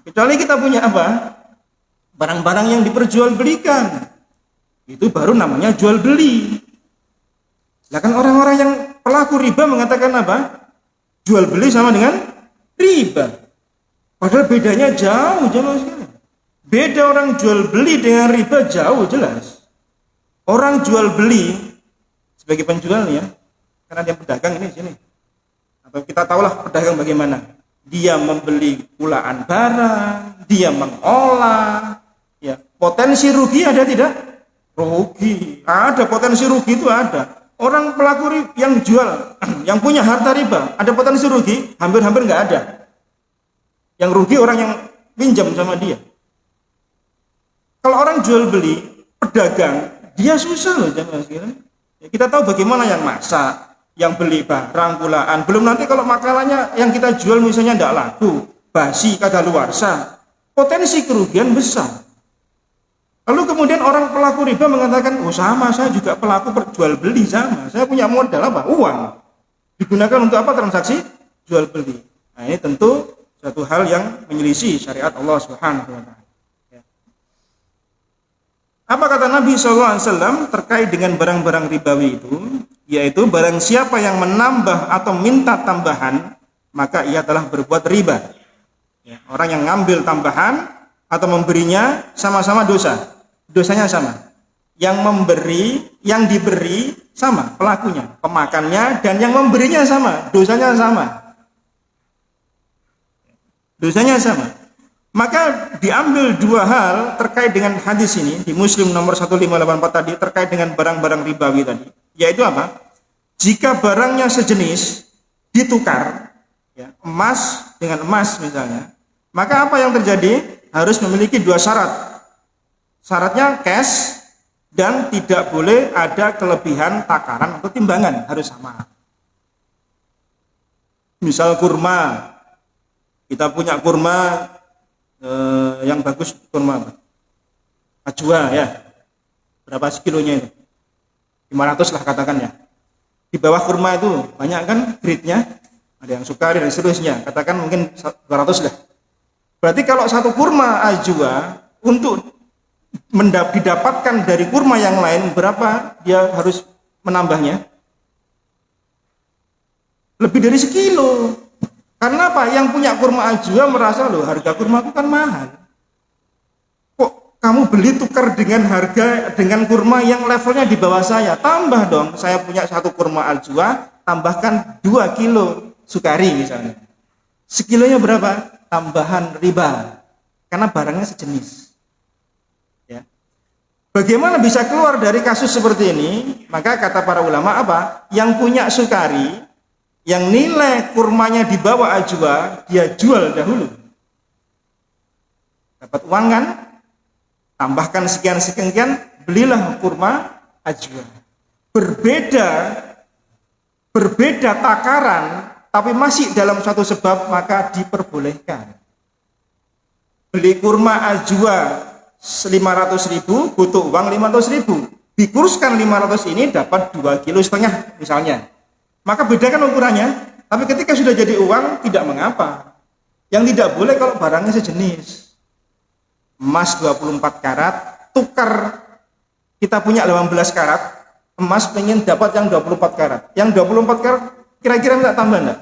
Kecuali kita punya apa? Barang-barang yang diperjualbelikan. Itu baru namanya jual beli. Nah kan orang-orang yang pelaku riba mengatakan apa? Jual beli sama dengan riba. Padahal bedanya jauh sekali. Beda orang jual beli dengan riba jauh jelas. Orang jual beli sebagai penjual ya, karena dia pedagang ini sini. Atau kita tahulah pedagang bagaimana. Dia membeli pulaan barang, dia mengolah, ya. Potensi rugi ada tidak? Rugi. Ada potensi rugi itu ada. Orang pelaku yang jual, yang punya harta riba, ada potensi rugi? Hampir-hampir nggak ada. Yang rugi orang yang pinjam sama dia. Kalau orang jual beli, pedagang, dia susah loh jamaah sekalian. Ya, kita tahu bagaimana yang masak, yang beli barang pulaan. Belum nanti kalau makalahnya yang kita jual misalnya tidak laku, basi, kadaluarsa, potensi kerugian besar. Lalu kemudian orang pelaku riba mengatakan, oh sama, saya juga pelaku perjual beli sama. Saya punya modal apa? Uang. Digunakan untuk apa? Transaksi jual beli. Nah ini tentu satu hal yang menyelisih syariat Allah Subhanahu wa Ta'ala. Apa kata Nabi SAW terkait dengan barang-barang ribawi itu? Yaitu barang siapa yang menambah atau minta tambahan, maka ia telah berbuat riba. Ya, orang yang ngambil tambahan atau memberinya sama-sama dosa. Dosanya sama. Yang memberi, yang diberi sama pelakunya, pemakannya, dan yang memberinya sama, dosanya sama. Dosanya sama. Maka diambil 2 hal terkait dengan hadis ini di Muslim nomor 1584 tadi terkait dengan barang-barang ribawi tadi. Yaitu apa? Jika barangnya sejenis ditukar, ya, emas dengan emas misalnya, maka apa yang terjadi? Harus memiliki 2 syarat. Syaratnya cash dan tidak boleh ada kelebihan takaran atau timbangan, harus sama. Misal kurma, kita punya kurma yang bagus, kurma apa? Ajwa ya. Berapa sekilonya itu? 500 lah katakan ya. Di bawah kurma itu banyak kan grade-nya, ada yang sukari dan seterusnya. Katakan mungkin 200 lah. Berarti kalau satu kurma ajwa untuk didapatkan dari kurma yang lain, berapa dia harus menambahnya? Lebih dari sekilo. Karena apa? Yang punya kurma ajwa merasa loh harga kurmaku kan mahal. Kok kamu beli tukar dengan harga dengan kurma yang levelnya di bawah saya? Tambah dong. Saya punya 1 kurma ajwa, tambahkan 2 kilo sukari misalnya. Sekilonya berapa? Tambahan riba. Karena barangnya sejenis. Ya. Bagaimana bisa keluar dari kasus seperti ini? Maka kata para ulama apa? Yang punya sukari, yang nilai kurmanya di bawah ajwa, dia jual dahulu. Dapat uang kan? Tambahkan sekian-sekian, belilah kurma ajwa. Berbeda takaran, tapi masih dalam suatu sebab, maka diperbolehkan. Beli kurma ajwa 500.000, butuh uang 500.000, dikurskan 500 ini dapat 2,5 kilo misalnya, maka bedakan ukurannya. Tapi ketika sudah jadi uang tidak mengapa. Yang tidak boleh kalau barangnya sejenis. Emas 24 karat tukar, kita punya 18 karat emas, pengen dapat yang 24 karat. Yang 24 karat kira-kira minta tambah enggak?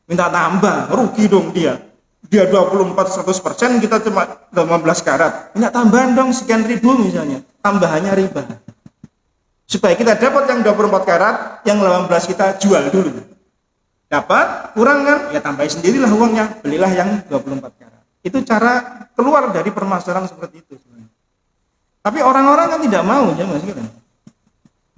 Minta tambah, rugi dong dia 24 100%, kita cuma 18 karat, minta tambahan dong sekian ribu misalnya, tambahannya riba. Supaya kita dapat yang 24 karat, yang 18 kita jual dulu. Dapat, kurang kan? Ya tambahin sendirilah uangnya, belilah yang 24 karat. Itu cara keluar dari permasalahan seperti itu sebenarnya. Tapi orang-orang kan tidak mau, ya Mas, gitu.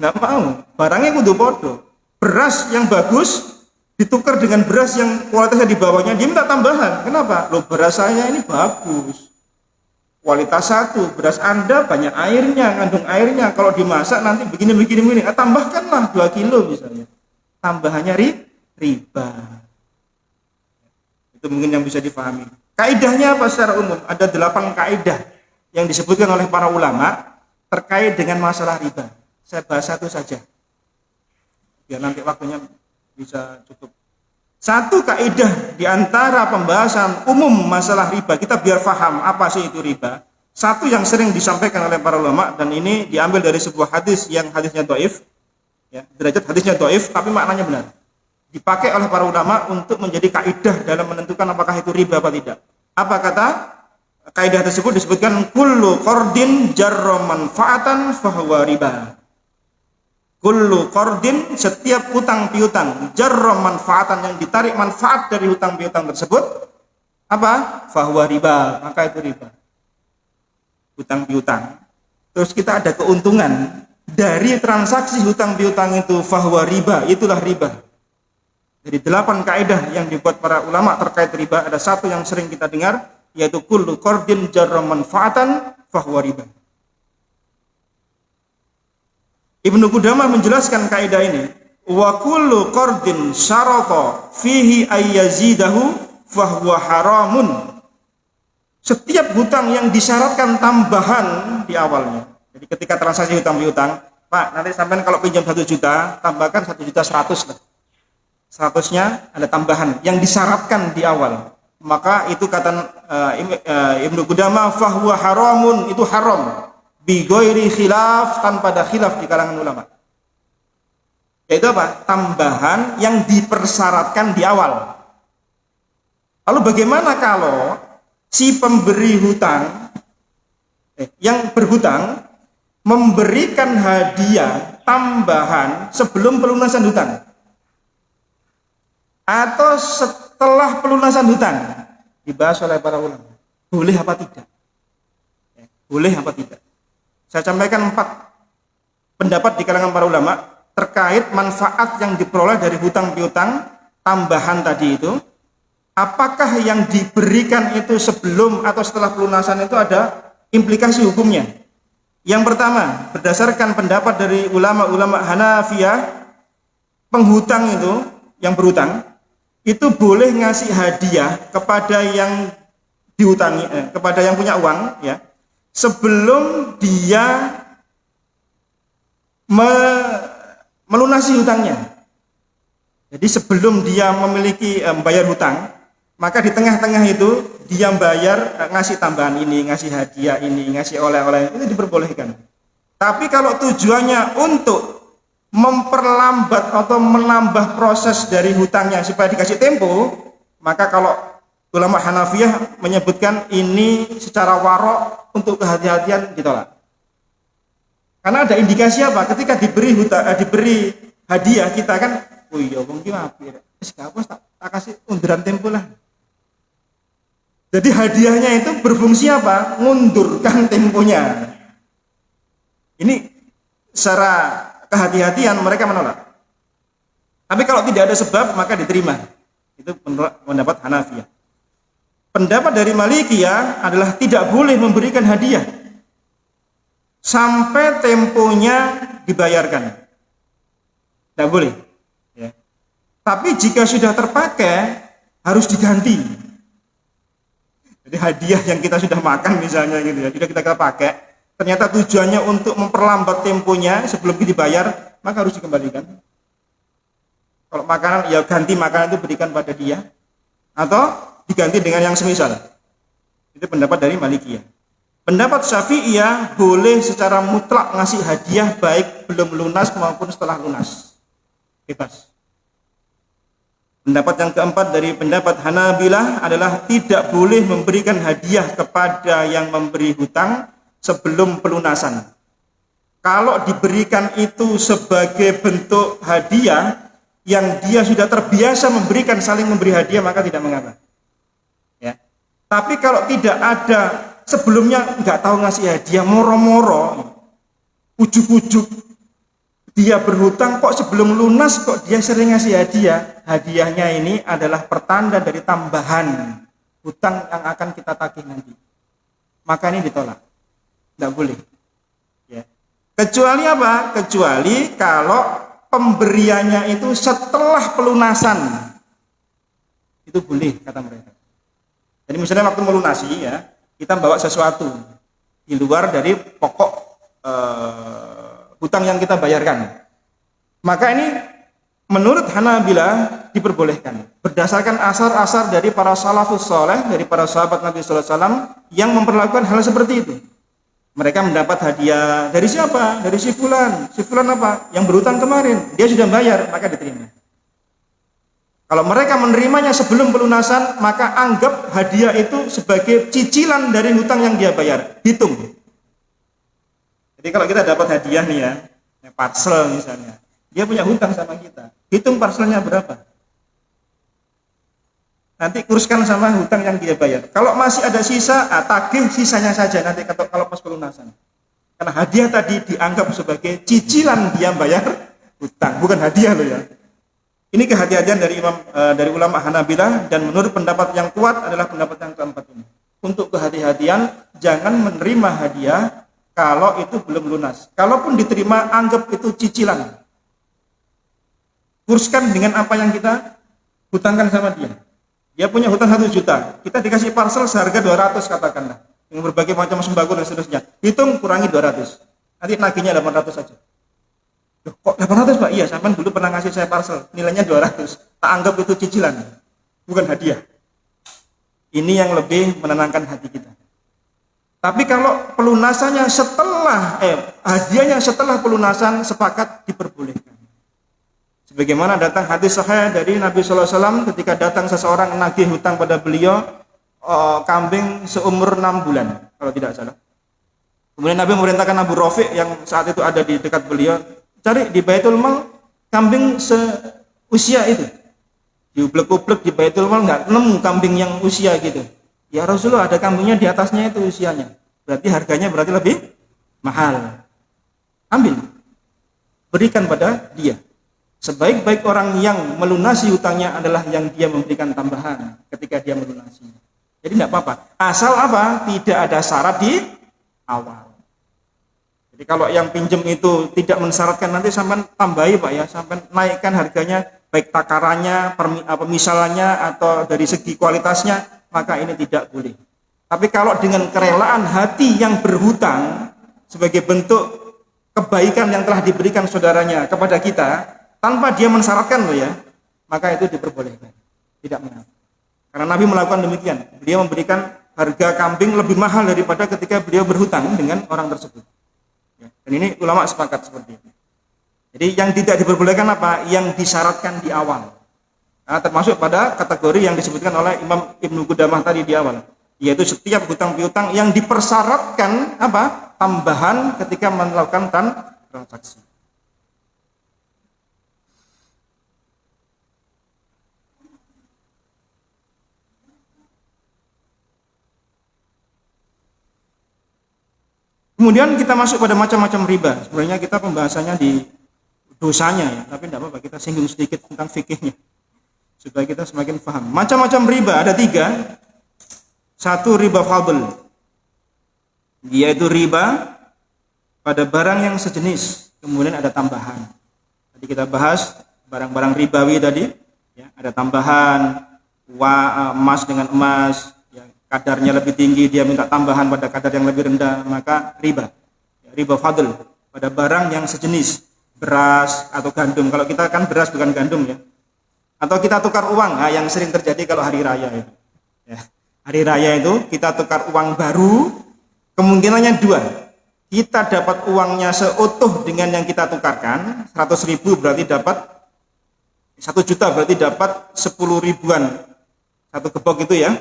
Nggak mau, barangnya kudu podo. Beras yang bagus ditukar dengan beras yang kualitasnya di bawahnya, dia minta tambahan. Kenapa? Loh, beras saya ini bagus, kualitas 1, beras Anda banyak airnya, kandung airnya, kalau dimasak nanti begini, tambahkanlah 2 kilo misalnya, tambahannya riba. Itu mungkin yang bisa difahami. Kaidahnya apa secara umum? Ada 8 kaidah yang disebutkan oleh para ulama terkait dengan masalah riba. Saya bahas satu saja, biar nanti waktunya bisa cukup. Satu kaidah di antara pembahasan umum masalah riba, kita biar faham apa sih itu riba. Satu yang sering disampaikan oleh para ulama, dan ini diambil dari sebuah hadis yang hadisnya dhaif, ya, derajat hadisnya dhaif tapi maknanya benar. Dipakai oleh para ulama untuk menjadi kaidah dalam menentukan apakah itu riba apa tidak. Apa kata kaidah tersebut? Disebutkan kullu qardin jarra manfaatan fahuwa riba. Kullu qardin, setiap utang piutang, jarra manfaatan, yang ditarik manfaat dari hutang piutang tersebut, apa? Fahuwa riba, maka itu riba. Hutang piutang. Terus kita ada keuntungan dari transaksi hutang piutang itu, fahuwa riba, itulah riba. Dari 8 kaidah yang dibuat para ulama terkait riba, ada satu yang sering kita dengar, yaitu kullu qardin jarra manfaatan fahuwa riba. Ibnu Qudamah menjelaskan kaidah ini, wa kullu qardin syarata fihi ayyazidahu fahuwa haramun. Setiap hutang yang disyaratkan tambahan di awalnya. Jadi ketika transaksi hutang piutang, Pak, nanti sampai kalau pinjam 1 juta, tambahkan 1.100.000 lah. 100-nya ada tambahan yang disyaratkan di awal. Maka itu kata Ibnu Qudamah, fahuwa haramun, itu haram. Bi ghairi khilaf, tanpa ada khilaf di kalangan ulama. Yaitu apa? Tambahan yang dipersyaratkan di awal. Lalu bagaimana kalau si pemberi hutang, yang berhutang, memberikan hadiah tambahan sebelum pelunasan hutang atau setelah pelunasan hutang? Dibahas oleh para ulama, boleh apa tidak? Boleh apa tidak? Saya sampaikan 4 pendapat di kalangan para ulama terkait manfaat yang diperoleh dari hutang piutang tambahan tadi itu. Apakah yang diberikan itu sebelum atau setelah pelunasan itu ada implikasi hukumnya? Yang pertama, berdasarkan pendapat dari ulama-ulama Hanafiyah, penghutang itu, yang berhutang, itu boleh ngasih hadiah kepada yang dihutangi, kepada yang punya uang, ya, sebelum dia melunasi hutangnya. Jadi sebelum dia memiliki membayar hutang, maka di tengah-tengah itu dia bayar, ngasih tambahan ini, ngasih hadiah ini, ngasih oleh-oleh, itu diperbolehkan. Tapi kalau tujuannya untuk memperlambat atau menambah proses dari hutangnya supaya dikasih tempo, maka kalau ulama Hanafiyah menyebutkan ini secara warok, untuk kehati-hatian, ditolak. Karena ada indikasi apa? Ketika diberi hadiah, kita kan, oh iya, wong iki apik, wis gapus tak kasih unduran tempo lah. Jadi hadiahnya itu berfungsi apa? Ngundurkan temponya. Ini secara kehati-hatian mereka menolak. Tapi kalau tidak ada sebab maka diterima. Itu pendapat Hanafiyah. Pendapat dari Malikiyah adalah tidak boleh memberikan hadiah sampai temponya dibayarkan. Tidak boleh. Ya. Tapi jika sudah terpakai harus diganti. Jadi hadiah yang kita sudah makan misalnya gitu ya, sudah kita pakai, ternyata tujuannya untuk memperlambat temponya sebelum dibayar, maka harus dikembalikan. Kalau makanan, ya ganti makanan itu berikan pada dia, atau diganti dengan yang semisal. Itu pendapat dari Malikiyah. Pendapat Syafi'iyah boleh secara mutlak ngasih hadiah baik belum lunas maupun setelah lunas. Bebas. Pendapat yang keempat dari pendapat Hanabilah adalah tidak boleh memberikan hadiah kepada yang memberi hutang sebelum pelunasan. Kalau diberikan itu sebagai bentuk hadiah yang dia sudah terbiasa memberikan, saling memberi hadiah, maka tidak mengapa. Ya. Tapi kalau tidak ada, sebelumnya nggak tahu ngasih hadiah, moro-moro, ujuk-ujuk dia berhutang, kok sebelum lunas kok dia sering ngasih hadiah. Hadiahnya ini adalah pertanda dari tambahan hutang yang akan kita tagih nanti. Maka ini ditolak. Tidak boleh. Ya. Kecuali apa? Kecuali kalau pemberiannya itu setelah pelunasan. Itu boleh, kata mereka. Jadi misalnya waktu melunasi ya, kita bawa sesuatu di luar dari pokok hutang yang kita bayarkan. Maka ini menurut Hanabilah diperbolehkan berdasarkan asar-asar dari para salafus soleh, dari para sahabat Nabi sallallahu alaihi wasallam yang memperlakukan hal seperti itu. Mereka mendapat hadiah dari siapa? Dari si fulan. Si fulan apa? Yang berhutang kemarin. Dia sudah bayar, maka diterima. Kalau mereka menerimanya sebelum pelunasan, maka anggap hadiah itu sebagai cicilan dari hutang yang dia bayar. Hitung. Jadi kalau kita dapat hadiah nih ya, parcel misalnya, dia punya hutang sama kita, hitung parcelnya berapa, nanti kuruskan sama hutang yang dia bayar. Kalau masih ada sisa, tagih sisanya saja nanti kalau pas pelunasan. Karena hadiah tadi dianggap sebagai cicilan dia bayar hutang, bukan hadiah loh ya. Ini kehati-hatian dari ulama Hanabilah, dan menurut pendapat yang kuat adalah pendapat yang keempat ini. Untuk kehati-hatian, jangan menerima hadiah kalau itu belum lunas. Kalaupun diterima, anggap itu cicilan. Kurskan dengan apa yang kita hutangkan sama dia. Dia punya hutang 1 juta. Kita dikasih parcel seharga 200 katakanlah. Dengan berbagai macam sembako dan seterusnya. Hitung kurangi 200. Nanti nagihnya 800 saja. Loh, kok 800 Pak? Iya, sampean dulu pernah ngasih saya parcel. Nilainya 200. Tak anggap itu cicilan. Bukan hadiah. Ini yang lebih menenangkan hati kita. Tapi kalau pelunasannya hadiahnya setelah pelunasan, sepakat diperbolehkan. Sebagaimana datang hadis sahih dari Nabi sallallahu alaihi wasallam ketika datang seseorang menagih hutang pada beliau kambing seumur 6 bulan kalau tidak salah. Kemudian Nabi memerintahkan Abu Rafiq yang saat itu ada di dekat beliau, cari di Baitul Mal kambing seusia itu. Diublek-ublek di Baitul Mal enggak nemu kambing yang usia gitu. Ya Rasulullah, ada kambingnya di atasnya itu usianya. Berarti harganya lebih mahal. Ambil. Berikan pada dia. Sebaik-baik orang yang melunasi hutangnya adalah yang dia memberikan tambahan ketika dia melunasi. Jadi tidak apa-apa. Asal apa? Tidak ada syarat di awal. Jadi kalau yang pinjam itu tidak mensyaratkan, nanti sampai tambahi Pak ya, sampai naikkan harganya, baik takarannya, pemisalannya, atau dari segi kualitasnya, maka ini tidak boleh. Tapi kalau dengan kerelaan hati yang berhutang sebagai bentuk kebaikan yang telah diberikan saudaranya kepada kita, tanpa dia mensyaratkan loh ya, maka itu diperbolehkan. Tidak mengapa. Karena Nabi melakukan demikian. Beliau memberikan harga kambing lebih mahal daripada ketika beliau berhutang dengan orang tersebut. Ya. Dan ini ulama sepakat seperti itu. Jadi yang tidak diperbolehkan apa? Yang disyaratkan di awal. Nah, termasuk pada kategori yang disebutkan oleh Imam Ibnu Qudamah tadi di awal, yaitu setiap hutang piutang yang dipersyaratkan apa? Tambahan ketika melakukan transaksi. Kemudian kita masuk pada macam-macam riba. Sebenarnya kita pembahasannya di dosanya ya, tapi tidak apa-apa, kita singgung sedikit tentang fikihnya supaya kita semakin paham. Macam-macam riba ada 3. Satu, riba fadl, yaitu riba pada barang yang sejenis, kemudian ada tambahan. Tadi kita bahas barang-barang ribawi tadi, ya, ada tambahan emas dengan emas, ya, kadarnya lebih tinggi, dia minta tambahan pada kadar yang lebih rendah, maka riba. Ya, riba fadl pada barang yang sejenis, beras atau gandum. Kalau kita kan beras bukan gandum ya. Atau kita tukar uang, nah, yang sering terjadi kalau hari raya itu. Ya. Hari raya itu kita tukar uang baru, kemungkinannya 2. Kita dapat uangnya seutuh dengan yang kita tukarkan, 100.000 berarti dapat 1 juta, berarti dapat 10 ribuan. Satu gepok itu ya.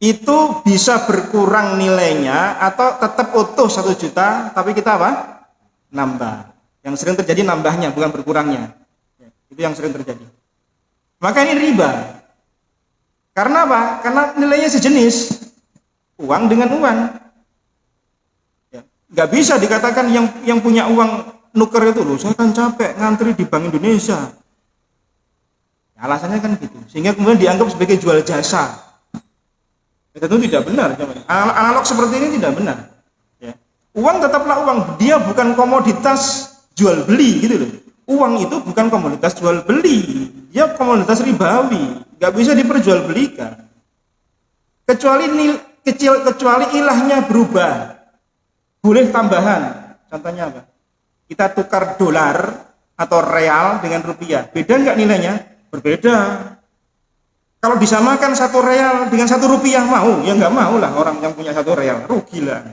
Itu bisa berkurang nilainya atau tetap utuh 1 juta, tapi kita apa? Nambah. Yang sering terjadi nambahnya, bukan berkurangnya. Ya, itu yang sering terjadi. Maka ini riba. Karena apa? Karena nilainya sejenis. Uang dengan uang. Ya, nggak bisa dikatakan yang punya uang nuker itu loh, saya kan capek ngantri di Bank Indonesia. Ya, alasannya kan gitu. Sehingga kemudian dianggap sebagai jual jasa. Ya, tentu tidak benar. Analog seperti ini tidak benar. Ya. Uang tetaplah uang. Dia bukan komoditas jual beli gitu loh. Uang itu bukan komoditas jual beli, dia komoditas ribawi, nggak bisa diperjualbelikan. Kecuali ilahnya berubah, boleh tambahan. Contohnya apa? Kita tukar dolar atau real dengan rupiah, beda nggak nilainya? Berbeda. Kalau disamakan 1 real dengan 1 rupiah mau? Ya nggak mau lah orang yang punya 1 real, rugi lah.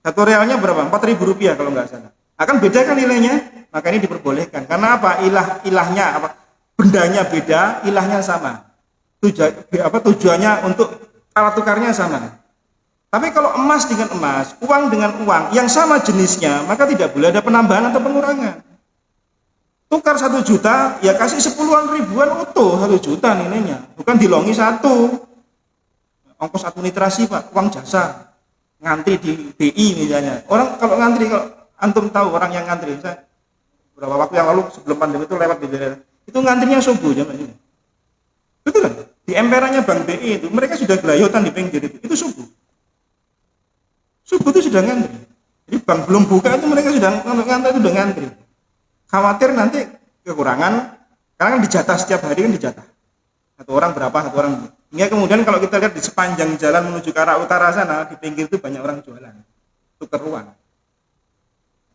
1 realnya berapa? 4.000 rupiah kalau nggak salah. Akan beda kan nilainya, maka ini diperbolehkan. Karena apa? Ilahnya apa? Bendanya beda, ilahnya sama. Tujuannya untuk alat tukarnya sama. Tapi kalau emas dengan emas, uang dengan uang yang sama jenisnya, maka tidak boleh ada penambahan atau pengurangan. Tukar 1 juta, ya kasih 10-an ribuan utuh 1 juta nilainya, bukan dilongi 1. Ongkos administrasi Pak, uang jasa, ngantri di BI misalnya. Orang kalau ngantri, kalau antum tahu orang yang ngantri, saya beberapa waktu yang lalu sebelum pandemi itu lewat di daerah, itu ngantrinya subuh jam ini. Betul kan? Di emperannya Bank BI itu, mereka sudah gelayotan di pinggir itu subuh. Subuh itu sudah ngantri. Jadi bank belum buka itu mereka sudah ngantri, itu udah ngantri. Khawatir nanti kekurangan, karena kan dijatah setiap hari kan dijatah. Satu orang berapa, satu orang. Hingga kemudian kalau kita lihat di sepanjang jalan menuju ke arah utara sana, di pinggir itu banyak orang jualan, tukar uang.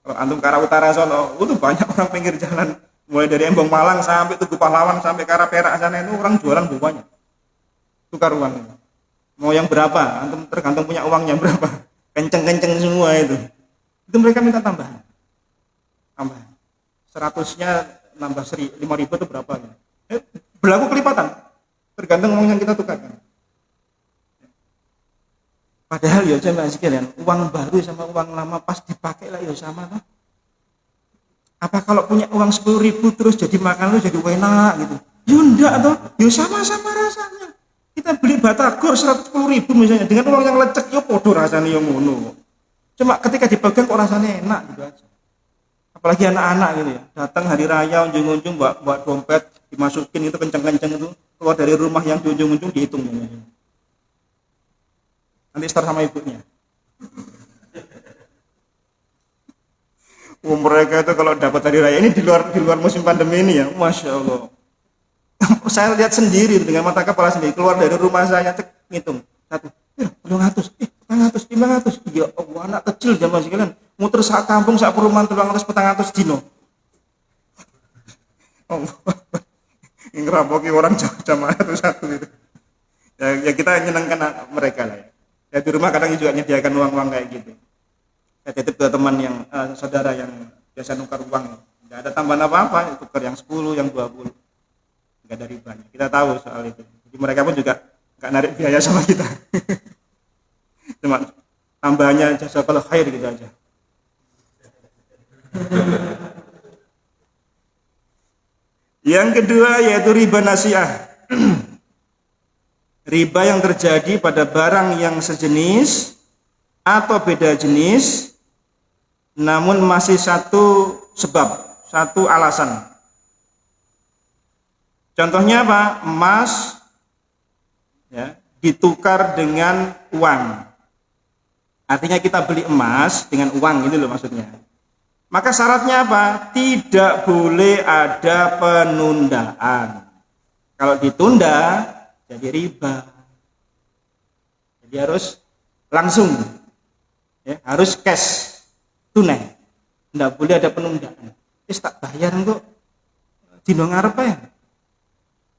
Kalau antum ke arah utara sono, itu banyak orang pinggir jalan, mulai dari Embong Malang sampai Tugu Pahlawan sampai ke arah Perak sana itu orang jualan banyak. Tukar uang. Mau yang berapa? Antum tergantung punya uangnya berapa. Kenceng-kenceng semua itu. Itu mereka minta tambahan. Tambahan. 100-nya nambah 5.000 itu berapa ya? Berlaku kelipatan. Tergantung uang yang kita tukarkan. Padahal ya jemaah sekalian, uang baru sama uang lama pas dipakai lah ya sama kan? Apa kalau punya uang 10.000 terus jadi makan lu jadi enak gitu? Ya enggak toh, ya sama-sama rasanya. Kita beli batagor 110.000 misalnya dengan uang yang lecek, ya podo rasanya yang ngono. Cuma ketika dipegang kok rasanya enak gitu aja. Apalagi anak-anak gitu ya, datang hari raya unjung-unjung bawa dompet dimasukin itu kenceng-kenceng itu, keluar dari rumah yang di ujung-ujung dihitung ya. Nanti start sama ibunya. Mereka itu kalau dapat hari raya ini di luar musim pandemi ini ya, masya Allah. Saya lihat sendiri dengan mata kepala sendiri, keluar dari rumah saya cek ngitung 200, 500. Ya Allah, anak kecil zaman sekalian muter sak kampung sak perumahan 300 dino. Allah. Ngerapoki orang jamaah itu satu itu. Ya kita nyenangkan mereka lah ya. Ya di rumah kadang juga menyediakan uang-uang kayak gitu. Saya titip ke teman yang saudara yang biasa nukar uang, nggak ada tambahan apa-apa, tukar yang 10, yang 20, nggak ada ribanya. Kita tahu soal itu. Jadi mereka pun juga nggak narik biaya sama kita. Cuma tambahannya jasa kalau khair gitu aja. Yang kedua yaitu riba nasiah. Riba yang terjadi pada barang yang sejenis atau beda jenis namun masih satu sebab, satu alasan. Contohnya apa? Emas ya, ditukar dengan uang. Artinya kita beli emas dengan uang, itu loh maksudnya. Maka syaratnya apa? Tidak boleh ada penundaan. Kalau ditunda jadi riba. Jadi harus langsung, ya, harus cash, tunai. Tidak boleh ada penundaan. Tak bayar kok dino ngarep ya.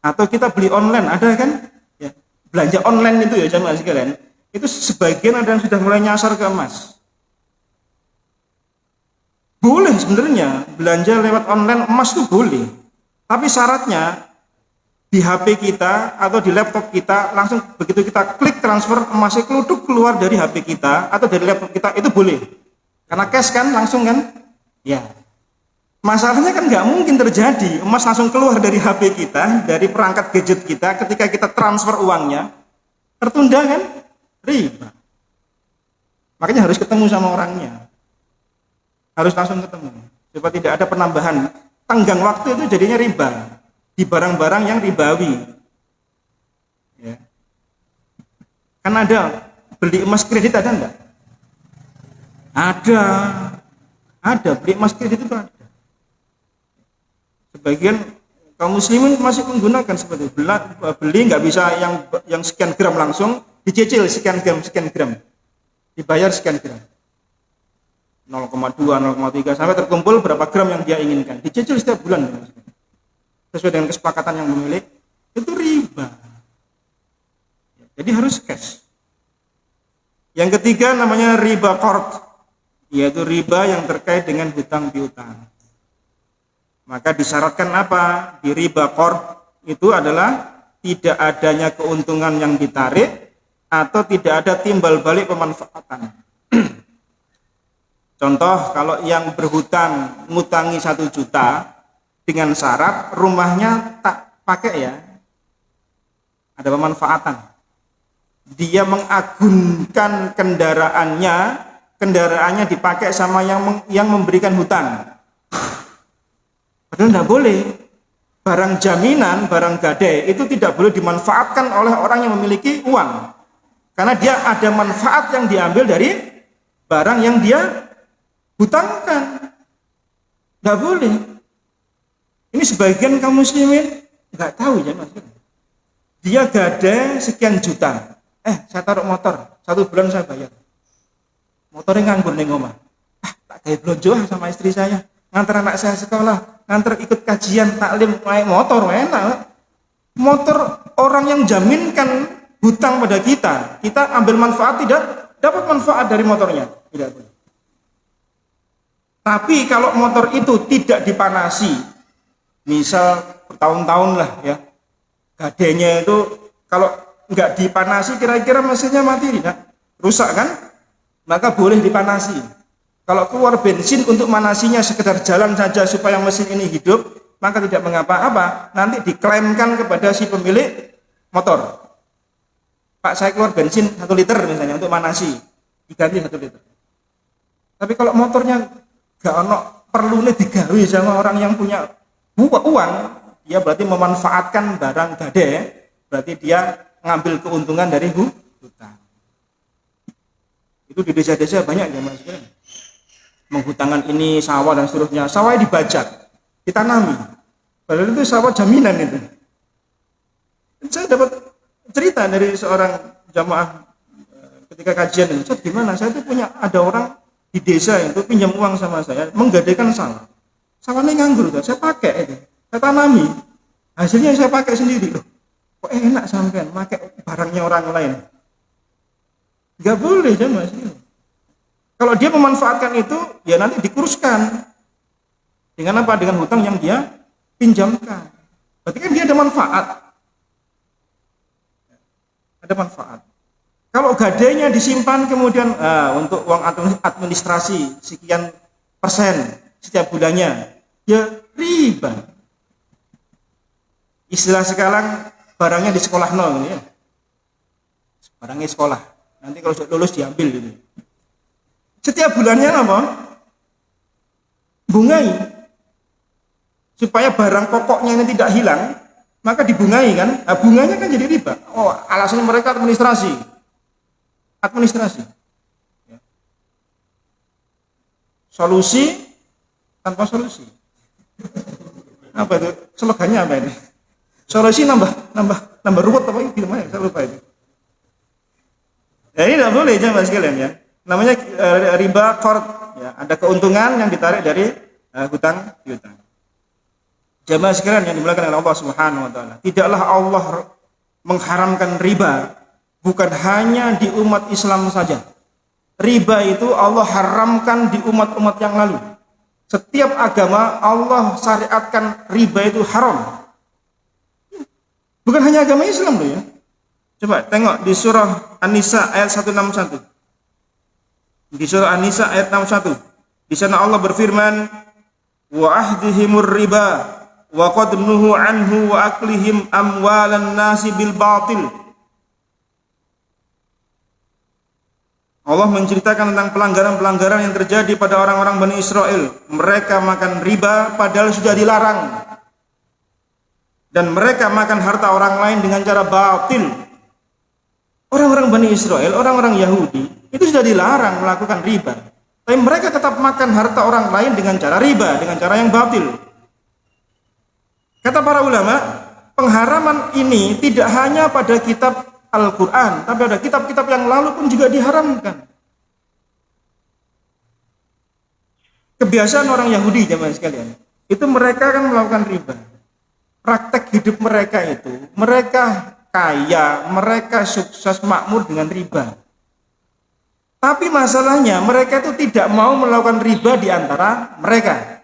Atau kita beli online, ada kan? Ya, belanja online itu ya jamaah sekalian. Itu sebagian ada yang sudah mulai nyasar ke emas. Boleh sebenarnya belanja lewat online emas itu boleh. Tapi syaratnya di HP kita atau di laptop kita langsung begitu kita klik transfer emasnya keluar dari HP kita atau dari laptop kita itu boleh. Karena cash kan langsung kan? Ya. Masalahnya kan nggak mungkin terjadi emas langsung keluar dari HP kita, dari perangkat gadget kita ketika kita transfer uangnya tertunda kan? Riba. Makanya harus ketemu sama orangnya. Harus langsung ketemu. Supaya tidak ada penambahan. Tenggang waktu itu jadinya riba di barang-barang yang ribawi. Ya. Kan ada beli emas kredit ada enggak? Ada beli emas kredit itu ada. Sebagian kaum muslimin masih menggunakan seperti itu. Beli nggak bisa yang sekian gram langsung, dicicil sekian gram, dibayar sekian gram. 0,2, 0,3 sampai terkumpul berapa gram yang dia inginkan. Dicicil setiap bulan sesuai dengan kesepakatan yang pemilik. Itu riba. Jadi harus cash. Yang ketiga namanya riba qard, yaitu riba yang terkait dengan hutang piutang. Maka disyaratkan apa? Di riba qard itu adalah tidak adanya keuntungan yang ditarik atau tidak ada timbal balik pemanfaatan. Contoh, kalau yang berhutang ngutangi 1 juta dengan syarat rumahnya tak pakai ya, ada pemanfaatan. Dia mengagunkan kendaraannya dipakai sama yang memberikan hutang. Padahal tidak boleh. Barang jaminan, barang gadai itu tidak boleh dimanfaatkan oleh orang yang memiliki uang. Karena dia ada manfaat yang diambil dari barang yang dia hutangkan. Tidak boleh. Ini sebagian kaum muslimin nggak tahu ya mas. Dia gadai sekian juta. Saya taruh motor 1 bulan saya bayar. Motornya nganggur nih ngomah. Tak kayak belanja sama istri saya. Ngantar anak saya sekolah, ngantar ikut kajian taklim, naik motor enak. Motor orang yang jaminkan hutang pada kita ambil manfaat tidak dapat manfaat dari motornya, tidak boleh. Tapi kalau motor itu tidak dipanasi, misal bertahun-tahun lah ya, gadenya itu kalau nggak dipanasi kira-kira mesinnya mati tidak, rusak kan? Maka boleh dipanasi. Kalau keluar bensin untuk manasinya sekedar jalan saja supaya mesin ini hidup, maka tidak mengapa-apa. Nanti diklaimkan kepada si pemilik motor. Pak, saya keluar bensin 1 liter misalnya untuk manasi, diganti 1 liter. Tapi kalau motornya gak ono perlunya digawe sama orang yang punya uang, dia berarti memanfaatkan barang gadai, berarti dia ngambil keuntungan dari hutang. Itu di desa-desa banyak ya mas. Menghutangkan ini sawah dan seterusnya, sawahnya dibajak, ditanami. Padahal itu sawah jaminan itu. Saya dapat cerita dari seorang jamaah ketika kajian ini. Gimana? Saya itu ada orang di desa itu pinjam uang sama saya, menggadaikan sawah. Sawahnya nganggur, saya pakai itu, saya tanami. Hasilnya saya pakai sendiri loh. Kok enak sampean pakai barangnya orang lain? Gak boleh ya mas. Kalau dia memanfaatkan itu, ya nanti dikuruskan. Dengan apa? Dengan hutang yang dia pinjamkan. Berarti kan dia ada manfaat. Ada manfaat. Kalau gadainya disimpan kemudian untuk uang administrasi sekian persen setiap bulannya, ya riba. Istilah sekarang barangnya di sekolah nol ya. Barangnya sekolah. Nanti kalau sudah lulus diambil gitu. Setiap bulannya apa? bungai. Supaya barang pokoknya ini tidak hilang, maka dibungai kan. Nah, bunganya kan jadi riba. Oh, alasannya mereka administrasi. Administrasi. Ya. Solusi tanpa solusi. Apa itu? Slogannya apa ini? Solusi nambah ruwet apa itu gimana? Saya lupa itu. Ya, ini tidak boleh jemaah sekalian ya. Namanya riba qard ya, ada keuntungan yang ditarik dari hutang piutang. Jemaah sekalian yang dimuliakan oleh Allah Subhanahu wa taala, tidaklah Allah mengharamkan riba bukan hanya di umat Islam saja. Riba itu Allah haramkan di umat-umat yang lalu. Setiap agama Allah syariatkan riba itu haram. Bukan hanya agama Islam loh ya. Coba tengok di surah An-Nisa ayat 161. Di surah An-Nisa ayat 61. Di sana Allah berfirman, "Wa ahdihimur riba wa qad nuhu anhu wa aklihim amwalan nasi bil batil." Allah menceritakan tentang pelanggaran-pelanggaran yang terjadi pada orang-orang Bani Israel. Mereka makan riba padahal sudah dilarang. Dan mereka makan harta orang lain dengan cara batil. Orang-orang Bani Israel, orang-orang Yahudi, itu sudah dilarang melakukan riba. Tapi mereka tetap makan harta orang lain dengan cara riba, dengan cara yang batil. Kata para ulama, pengharaman ini tidak hanya pada kitab Al-Quran, tapi ada kitab-kitab yang lalu pun juga diharamkan. Kebiasaan orang Yahudi jemaah sekalian, itu mereka kan melakukan riba. Praktek hidup mereka itu, mereka kaya, mereka sukses makmur dengan riba. Tapi masalahnya mereka itu tidak mau melakukan riba di antara mereka.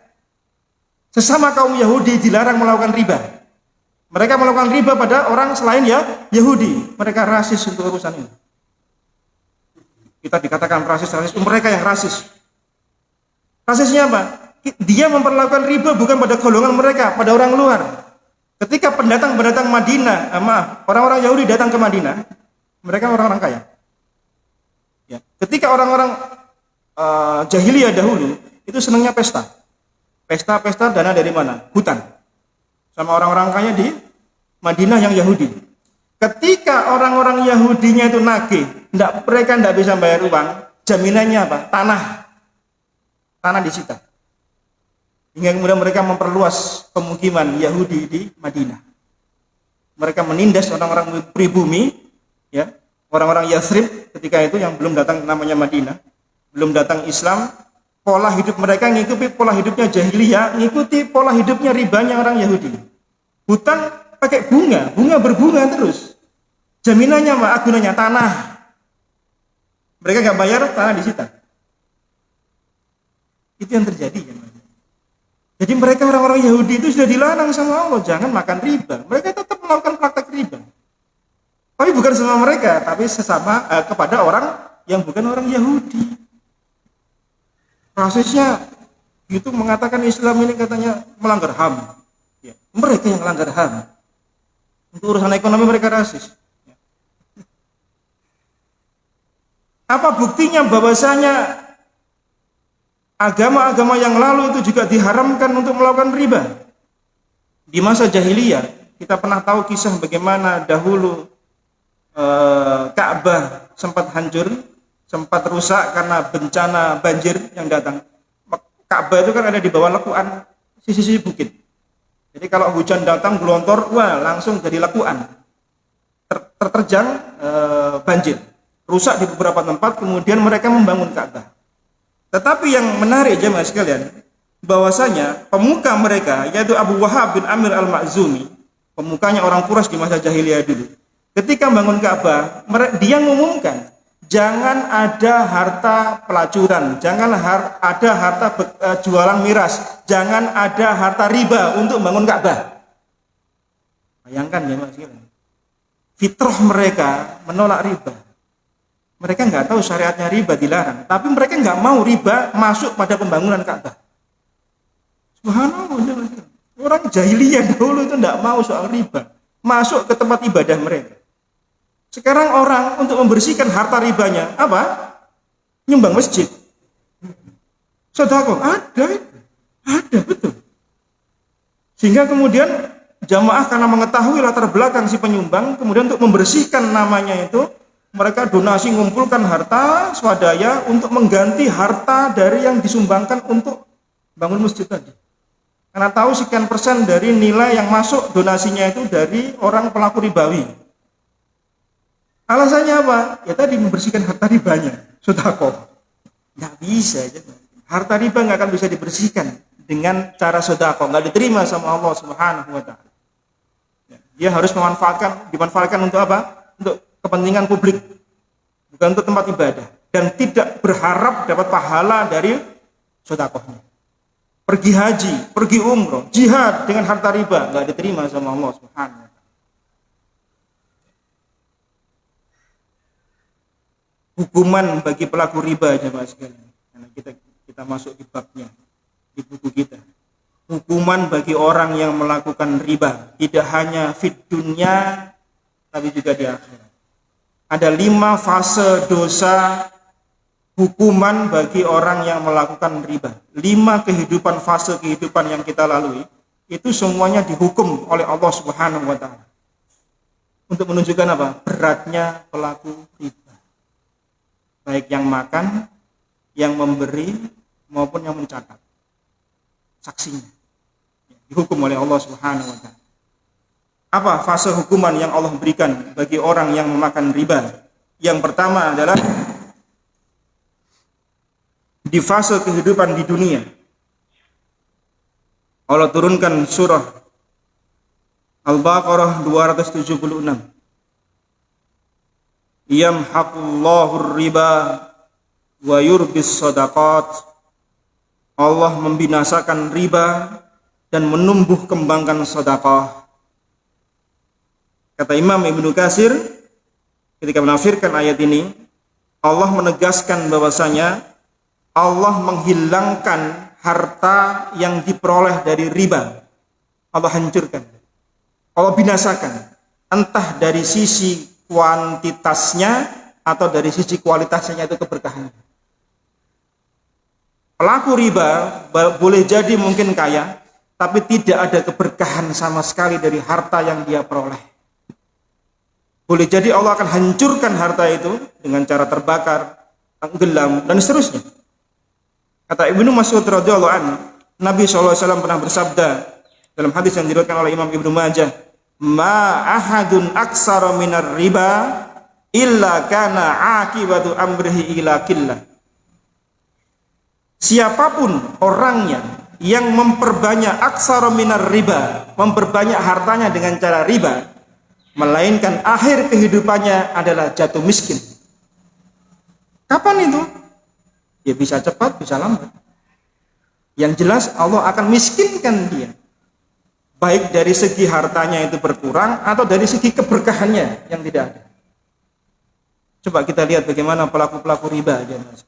Sesama kaum Yahudi dilarang melakukan riba. Mereka melakukan riba pada orang selain ya Yahudi. Mereka rasis untuk urusan ini. Kita dikatakan rasis, mereka yang rasis. Rasisnya apa? Dia memperlakukan riba bukan pada golongan mereka, pada orang luar. Ketika pendatang Madinah, orang-orang Yahudi datang ke Madinah, mereka orang-orang kaya. Ya. Ketika orang-orang jahiliyah dahulu itu senangnya pesta. Pesta dana dari mana? Hutan. Sama orang-orang kaya di Madinah yang Yahudi. Ketika orang-orang Yahudinya itu nagih, mereka tidak bisa bayar uang, jaminannya apa? Tanah disita. Hingga kemudian mereka memperluas pemukiman Yahudi di Madinah. Mereka menindas orang-orang pribumi, ya, orang-orang Yathrib ketika itu yang belum datang namanya Madinah, belum datang Islam. Pola hidup mereka ngikuti pola hidupnya jahiliyah, ngikuti pola hidupnya ribanya orang Yahudi. Hutang pakai bunga berbunga terus. Jaminannya apa? Agunannya tanah. Mereka nggak bayar, tanah disita. Itu yang terjadi. Jadi mereka orang-orang Yahudi itu sudah dilarang sama Allah, jangan makan riba. Mereka tetap melakukan praktek riba. Tapi bukan sama mereka, tapi sesama kepada orang yang bukan orang Yahudi. Prosesnya itu mengatakan Islam ini katanya melanggar HAM. Ya, mereka yang melanggar HAM. Untuk urusan ekonomi mereka rasis. Ya. Apa buktinya bahwasanya agama-agama yang lalu itu juga diharamkan untuk melakukan riba? Di masa jahiliyah kita pernah tahu kisah bagaimana dahulu Ka'bah sempat hancur, sempat rusak karena bencana banjir yang datang. Ka'bah itu kan ada di bawah lekuan sisi-sisi bukit. Jadi kalau hujan datang gelontor, wah langsung jadi lekuan. Terterjang banjir. Rusak di beberapa tempat, kemudian mereka membangun Ka'bah. Tetapi yang menarik jemaah sekalian, bahwasanya pemuka mereka yaitu Abu Wahab bin Amir al-Makhzumi, pemukanya orang Quraisy di masa jahiliyah dulu. Ketika membangun Ka'bah, dia mengumumkan jangan ada harta pelacuran, jangan ada harta jualan miras, jangan ada harta riba untuk membangun Ka'bah. Bayangkan ya Mas, fitrah mereka menolak riba. Mereka nggak tahu syariatnya riba dilarang, tapi mereka nggak mau riba masuk pada pembangunan Ka'bah. Subhanallah, orang jahiliyah dahulu itu nggak mau soal riba masuk ke tempat ibadah mereka. Sekarang orang untuk membersihkan harta ribanya apa? Nyumbang masjid. Sedekah Ada, betul. Sehingga kemudian jamaah karena mengetahui latar belakang si penyumbang, kemudian untuk membersihkan namanya itu, mereka donasi ngumpulkan harta swadaya untuk mengganti harta dari yang disumbangkan untuk bangun masjid tadi. Karena tahu sekian persen dari nilai yang masuk donasinya itu dari orang pelaku ribawi. Alasannya apa? Ya tadi membersihkan harta ribanya. Sedekah. Nggak bisa. Harta riba nggak akan bisa dibersihkan dengan cara sedekah. Nggak diterima sama Allah Subhanahu wa Ta'ala. Dia harus dimanfaatkan untuk apa? Untuk kepentingan publik, bukan untuk tempat ibadah, dan tidak berharap dapat pahala dari sedekahnya. Pergi haji, pergi umroh, jihad dengan harta riba nggak diterima sama Allah Subhanahu wa Ta'ala. Hukuman bagi pelaku riba, jemaah sekalian. Karena kita masuk di babnya di buku kita. Hukuman bagi orang yang melakukan riba tidak hanya fid dunya tapi juga di akhirat. Ada 5 fase dosa hukuman bagi orang yang melakukan riba. 5 fase kehidupan yang kita lalui itu semuanya dihukum oleh Allah Subhanahu wa Ta'ala. Untuk menunjukkan apa? Beratnya pelaku riba. Baik yang makan, yang memberi maupun yang mencatat. Saksinya dihukum oleh Allah Subhanahu wa Ta'ala. Apa fase hukuman yang Allah berikan bagi orang yang memakan riba? Yang pertama adalah di fase kehidupan di dunia. Allah turunkan surah Al-Baqarah 276. Yamhaqullahu riba wa yurbis shadaqat. Allah membinasakan riba dan menumbuh kembangkan sedekah. Kata Imam Ibnu Katsir ketika menafsirkan ayat ini, Allah menegaskan bahwasanya Allah menghilangkan harta yang diperoleh dari riba. Allah hancurkan, Allah binasakan, entah dari sisi kuantitasnya atau dari sisi kualitasnya, itu keberkahannya. Pelaku riba boleh jadi mungkin kaya, tapi tidak ada keberkahan sama sekali dari harta yang dia peroleh. Boleh jadi Allah akan hancurkan harta itu dengan cara terbakar, tenggelam, dan seterusnya. Kata Ibnu Mas'ud radhiyallahu anhu, Nabi SAW pernah bersabda dalam hadis yang diriwayatkan oleh Imam Ibnu Majah, "Ma ahadun aksara minar riba illa kana akibatu amrihi ila qillah." Siapapun orangnya yang memperbanyak aksara minar riba, memperbanyak hartanya dengan cara riba, melainkan akhir kehidupannya adalah jatuh miskin. Kapan itu? Ya bisa cepat, bisa lambat. Yang jelas Allah akan miskinkan dia, baik dari segi hartanya itu berkurang atau dari segi keberkahannya yang tidak ada. Coba kita lihat bagaimana pelaku-pelaku riba aja, Mas.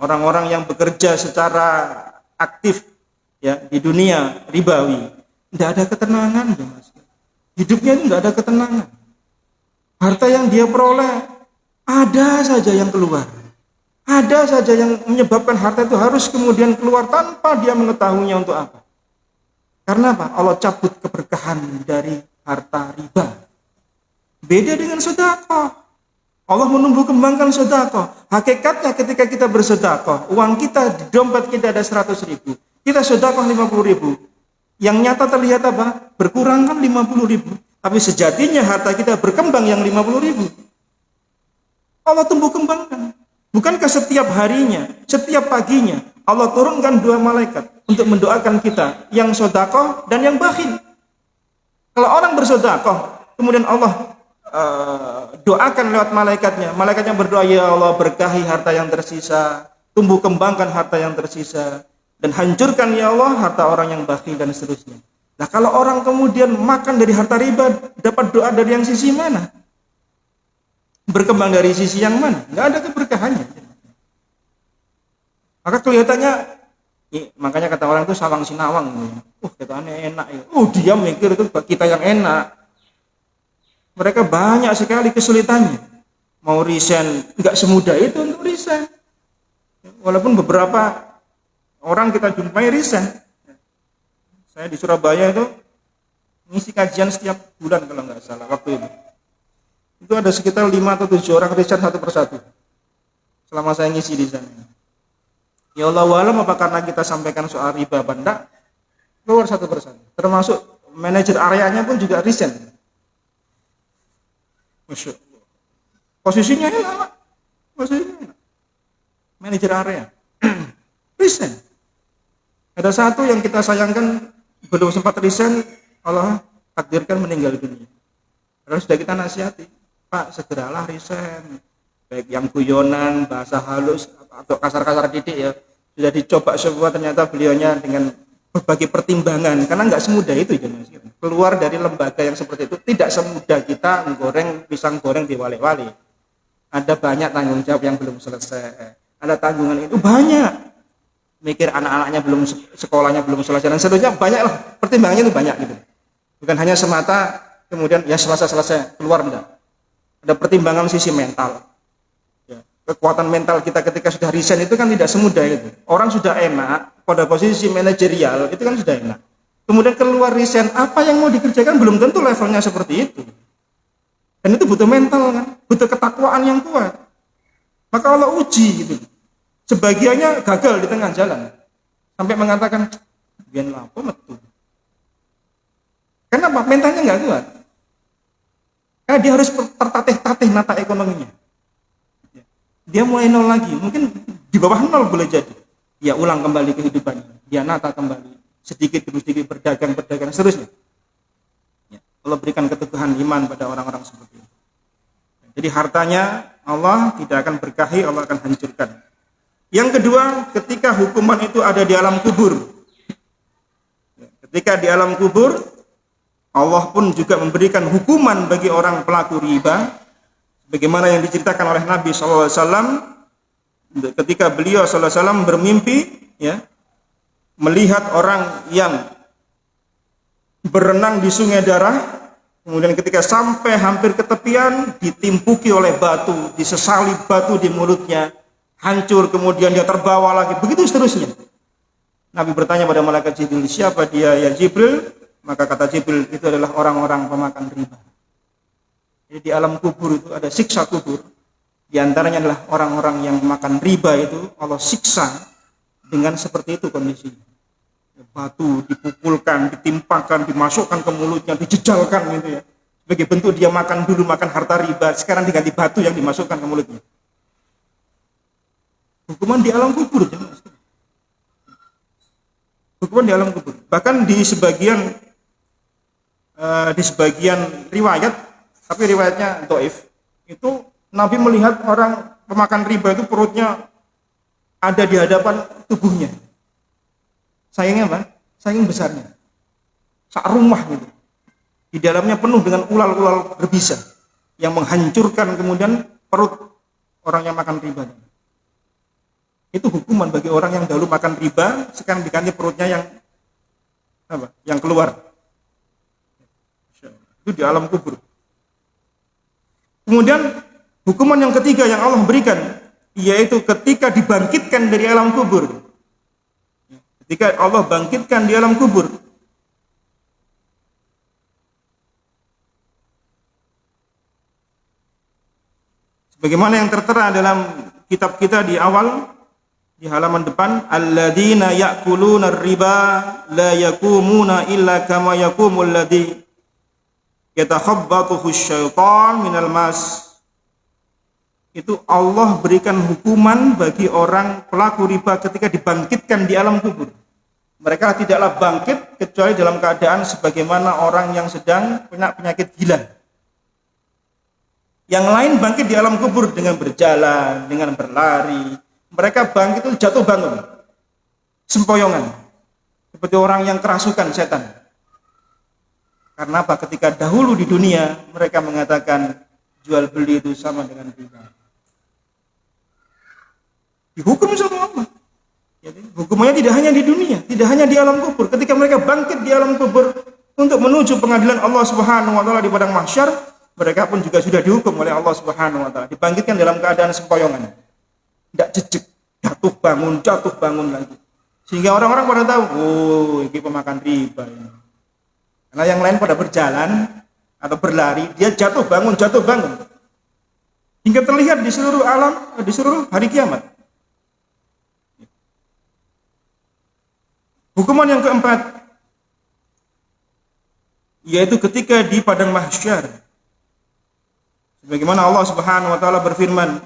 Orang-orang yang bekerja secara aktif ya di dunia ribawi, tidak ada ketenangan, ya Mas. Hidupnya itu tidak ada ketenangan. Harta yang dia peroleh ada saja yang keluar, ada saja yang menyebabkan harta itu harus kemudian keluar tanpa dia mengetahuinya untuk apa. Karena apa? Allah cabut keberkahan dari harta riba. Beda dengan sedekah. Allah menumbuh kembangkan sedekah. Hakikatnya ketika kita bersedekah, uang kita di dompet kita ada 100.000, kita sedekah 50.000. Yang nyata terlihat apa? Berkurang kan 50.000. Tapi sejatinya harta kita berkembang yang 50.000. Allah tumbuh kembangkan. Bukankah setiap harinya, setiap paginya Allah turunkan 2 malaikat untuk mendoakan kita, yang sedekah dan yang bakhil. Kalau orang bersedekah, kemudian Allah doakan lewat malaikatnya. Malaikatnya berdoa, ya Allah berkahi harta yang tersisa, tumbuh kembangkan harta yang tersisa, dan hancurkan ya Allah harta orang yang bakhil, dan seterusnya. Nah kalau orang kemudian makan dari harta riba, dapat doa dari yang sisi mana? Berkembang dari sisi yang mana? Nggak ada keberkahannya. Maka kelihatannya, makanya kata orang itu sawang sinawang. Kataannya enak ya. Dia mikir itu kita yang enak. Mereka banyak sekali kesulitannya. Mau resign, nggak semudah itu untuk resign. Walaupun beberapa Orang kita jumpai resign. Saya di Surabaya itu ngisi kajian setiap bulan kalau nggak salah waktu itu. Itu ada sekitar 5 atau 7 orang resign satu persatu selama saya ngisi di sana. Ya Allah walam apa karena kita sampaikan soal riba apa enggak, keluar satu persatu. Termasuk manajer areanya pun juga resign. Masya Allah. Posisinya enak. Posisinya enak. Manajer area. Resign. Ada satu yang kita sayangkan belum sempat resign, Allah takdirkan meninggal dunia. Terus sudah kita nasihati, Pak segeralah resign. Baik yang guyonan, bahasa halus atau kasar-kasar didik ya, sudah dicoba semua, ternyata beliaunya dengan berbagai pertimbangan, karena nggak semudah itu ya Mas. Keluar dari lembaga yang seperti itu tidak semudah kita menggoreng pisang goreng di wali-wali. Ada banyak tanggung jawab yang belum selesai, ada tanggungan itu banyak, mikir anak-anaknya belum, sekolahnya belum selesai dan seterusnya, banyak lah, pertimbangannya itu banyak gitu. Bukan hanya semata kemudian ya selesai keluar, enggak. Ada pertimbangan sisi mental. Kekuatan mental kita ketika sudah resign itu kan tidak semudah itu. Orang sudah enak pada posisi manajerial itu kan sudah enak. Kemudian keluar resign, apa yang mau dikerjakan belum tentu levelnya seperti itu. Dan itu butuh mental kan, butuh ketakwaan yang kuat. Maka Allah uji gitu. Sebagiannya gagal di tengah jalan. Sampai mengatakan, "Biar lapo metu." Kenapa? Mentalnya nggak kuat. Karena dia harus tertatih-tatih nata ekonominya. Dia mulai nol lagi, mungkin di bawah nol boleh jadi. Dia ulang kembali kehidupannya, dia nata kembali, sedikit demi sedikit berdagang, seterusnya. Ya, Allah berikan keteguhan iman pada orang-orang seperti itu. Jadi hartanya Allah tidak akan berkahi, Allah akan hancurkan. Yang kedua, ketika hukuman itu ada di alam kubur. Ketika di alam kubur, Allah pun juga memberikan hukuman bagi orang pelaku riba. Bagaimana yang diceritakan oleh Nabi SAW ketika beliau SAW bermimpi, ya, melihat orang yang berenang di sungai darah, kemudian ketika sampai hampir ke tepian ditimpuki oleh batu, disesali batu di mulutnya, hancur, kemudian dia terbawa lagi, begitu seterusnya. Nabi bertanya pada malaikat Jibril, siapa dia ya Jibril? Maka kata Jibril, itu adalah orang-orang pemakan riba. Jadi di alam kubur itu ada siksa kubur. Di antaranya adalah orang-orang yang makan riba itu Allah siksa dengan seperti itu kondisinya. Batu dipukulkan, ditimpakan, dimasukkan ke mulutnya, dijejalkan gitu ya. Sebagai bentuk dia makan dulu makan harta riba, sekarang diganti batu yang dimasukkan ke mulutnya. Hukuman di alam kubur. Hukuman di alam kubur. Bahkan di sebagian riwayat, tapi riwayatnya dhaif, itu Nabi melihat orang pemakan riba itu perutnya ada di hadapan tubuhnya. Sayangnya apa? Saking besarnya. Sak rumah gitu. Di dalamnya penuh dengan ular-ular berbisa yang menghancurkan kemudian perut orang yang makan riba. Itu hukuman bagi orang yang dahulu makan riba, sekarang diganti perutnya yang apa? Yang keluar. Itu di alam kubur. Kemudian hukuman yang ketiga yang Allah berikan, yaitu ketika dibangkitkan dari alam kubur. Ketika Allah bangkitkan di alam kubur, sebagaimana yang tertera dalam kitab kita di awal, di halaman depan, alladzina ya'kuluna riba la yakumuna illa kama yakumul ladzi yatakhabbathu syaitan minal mas. Itu Allah berikan hukuman bagi orang pelaku riba ketika dibangkitkan di alam kubur. Mereka tidaklah bangkit kecuali dalam keadaan sebagaimana orang yang sedang punya penyakit gila. Yang lain bangkit di alam kubur dengan berjalan, dengan berlari. Mereka bangkit itu jatuh bangun, sempoyongan, seperti orang yang kerasukan setan. Karena apa? Ketika dahulu di dunia mereka mengatakan jual beli itu sama dengan riba. Dihukum sama Allah. Jadi, hukumannya tidak hanya di dunia, tidak hanya di alam kubur. Ketika mereka bangkit di alam kubur untuk menuju pengadilan Allah Subhanahu wa taala di padang mahsyar, mereka pun juga sudah dihukum oleh Allah Subhanahu wa taala. Dibangkitkan dalam keadaan sempoyongan. Tidak jejak, jatuh bangun lagi. Sehingga orang-orang pada tahu, oh ini pemakan riba ini. Karena yang lain pada berjalan atau berlari, dia jatuh bangun. Hingga terlihat di seluruh alam, di seluruh hari kiamat. Hukuman yang keempat, yaitu ketika di padang mahsyar. Sebagaimana Allah Subhanahu wa taala berfirman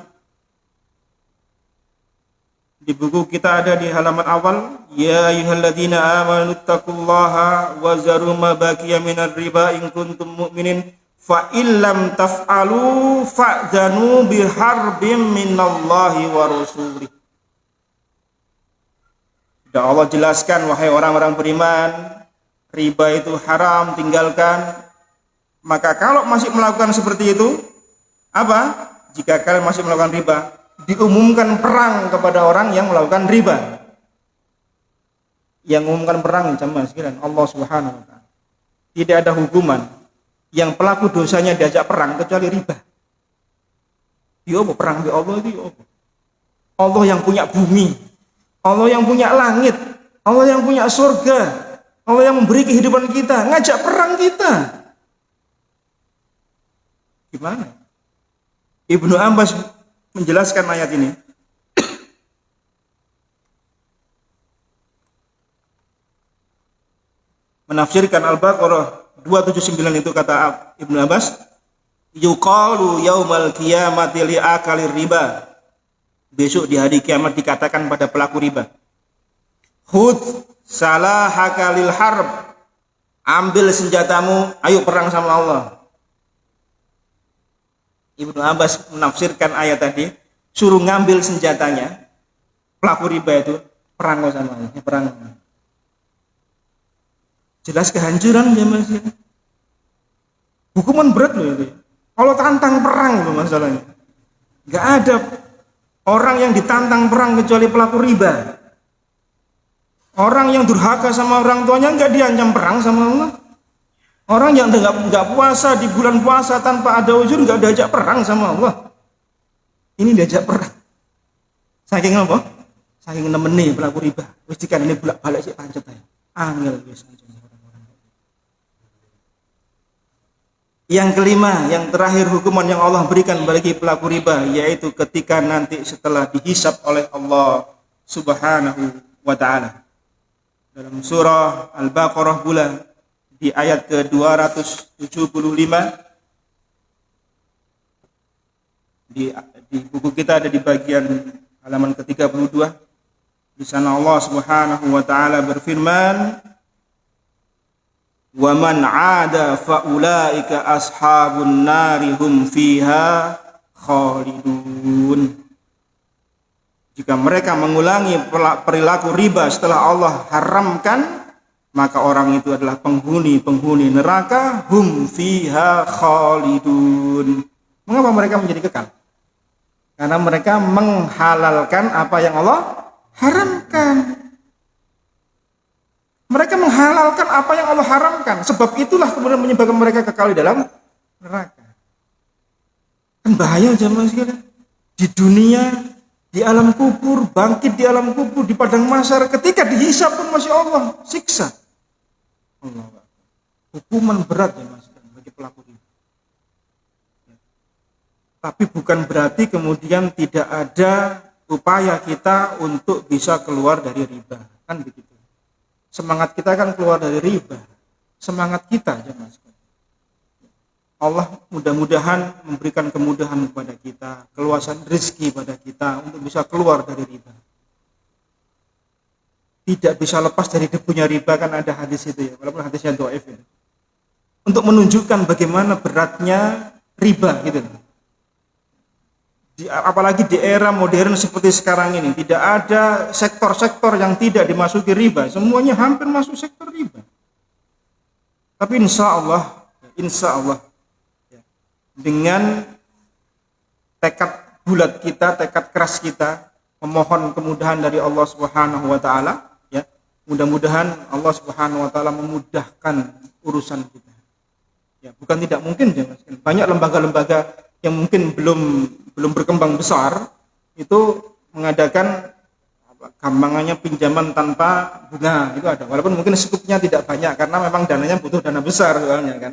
di buku kita ada di halaman awal, ya ayyuhalladzina amanu taqullaha wa zaru ma baqiya minar riba in kuntum mu'minin fa illam taf'alu fa'dzanu biharbim minallahi wa rasulih. Dan Allah jelaskan, wahai orang-orang beriman, riba itu haram, tinggalkan. Maka kalau masih melakukan seperti itu, apa? Jika kalian masih melakukan riba, diumumkan perang kepada orang yang melakukan riba. Yang umumkan perang jamaah sekalian, Allah Subhanahu wa taala. Tidak ada hukuman yang pelaku dosanya diajak perang kecuali riba. Ya apa perang di Allah itu? Ya apa? Allah yang punya bumi, Allah yang punya langit, Allah yang punya surga, Allah yang memberi kehidupan kita, ngajak perang kita. Gimana? Ibnu Abbas menjelaskan ayat ini. Menafsirkan Al-Baqarah 279 itu kata Ibnu Abbas, yuqalu yaumal qiyamati li akalir riba. Besok di hari kiamat dikatakan pada pelaku riba, khudh salahaka lil harb. Ambil senjatamu, ayo perang sama Allah. Ibnu Abbas menafsirkan ayat tadi, suruh ngambil senjatanya pelaku riba itu, perang sama Allah, perang. Jelas kehancuran ya Mas. Hukuman berat loh itu. Kalau tantang perang loh masalahnya. Enggak ada orang yang ditantang perang kecuali pelaku riba. Orang yang durhaka sama orang tuanya enggak diancam perang sama Allah. Orang yang enggak puasa di bulan puasa tanpa ada uzur enggak diajak perang sama Allah. Ini diajak perang. Saking apa? Saking nemeni pelaku riba. Wis dikan ini bolak-balik sik pancet ae. Angel wis. Yang kelima, yang terakhir hukuman yang Allah berikan bagi pelaku riba, yaitu ketika nanti setelah dihisab oleh Allah Subhanahu wa ta'ala. Dalam surah Al-Baqarah pula di ayat ke-275 di buku kita ada di bagian halaman ke-32. Di sana Allah Subhanahu wa ta'ala berfirman, wa man 'ada fa ulaika ashabun nari hum fiha khalidun. Jika mereka mengulangi perilaku riba setelah Allah haramkan, maka orang itu adalah penghuni neraka, hum fiha khalidun. Mengapa mereka menjadi kekal? Karena mereka menghalalkan apa yang Allah haramkan. Mereka menghalalkan apa yang Allah haramkan. Sebab itulah kemudian menyebabkan mereka kekal di dalam neraka. Kan bahaya jamaah sekalian. Di dunia, di alam kubur, bangkit di alam kubur, di padang mahsyar, ketika dihisab pun masih Allah siksa. Allah. Hukuman berat jamaah sekalian bagi pelaku ini. Tapi bukan berarti kemudian tidak ada upaya kita untuk bisa keluar dari riba. Kan begitu. Semangat kita kan keluar dari riba. Semangat kita jemaah sekalian. Allah mudah-mudahan memberikan kemudahan kepada kita, keluasan rezeki pada kita untuk bisa keluar dari riba. Tidak bisa lepas dari debunya riba, kan ada hadis itu ya, walaupun hadisnya dhaif ya. Untuk menunjukkan bagaimana beratnya riba gitu. Apalagi di era modern seperti sekarang ini, tidak ada sektor-sektor yang tidak dimasuki riba, semuanya hampir masuk sektor riba. Tapi insya Allah dengan tekad bulat kita, tekad keras kita, memohon kemudahan dari Allah Subhanahu wa taala, ya. Mudah-mudahan Allah Subhanahu wa taala memudahkan urusan kita. Ya, bukan tidak mungkin ya, banyak lembaga-lembaga yang mungkin belum berkembang besar itu mengadakan gampangannya pinjaman tanpa bunga itu ada, walaupun mungkin skupnya tidak banyak karena memang dananya butuh dana besar soalnya kan,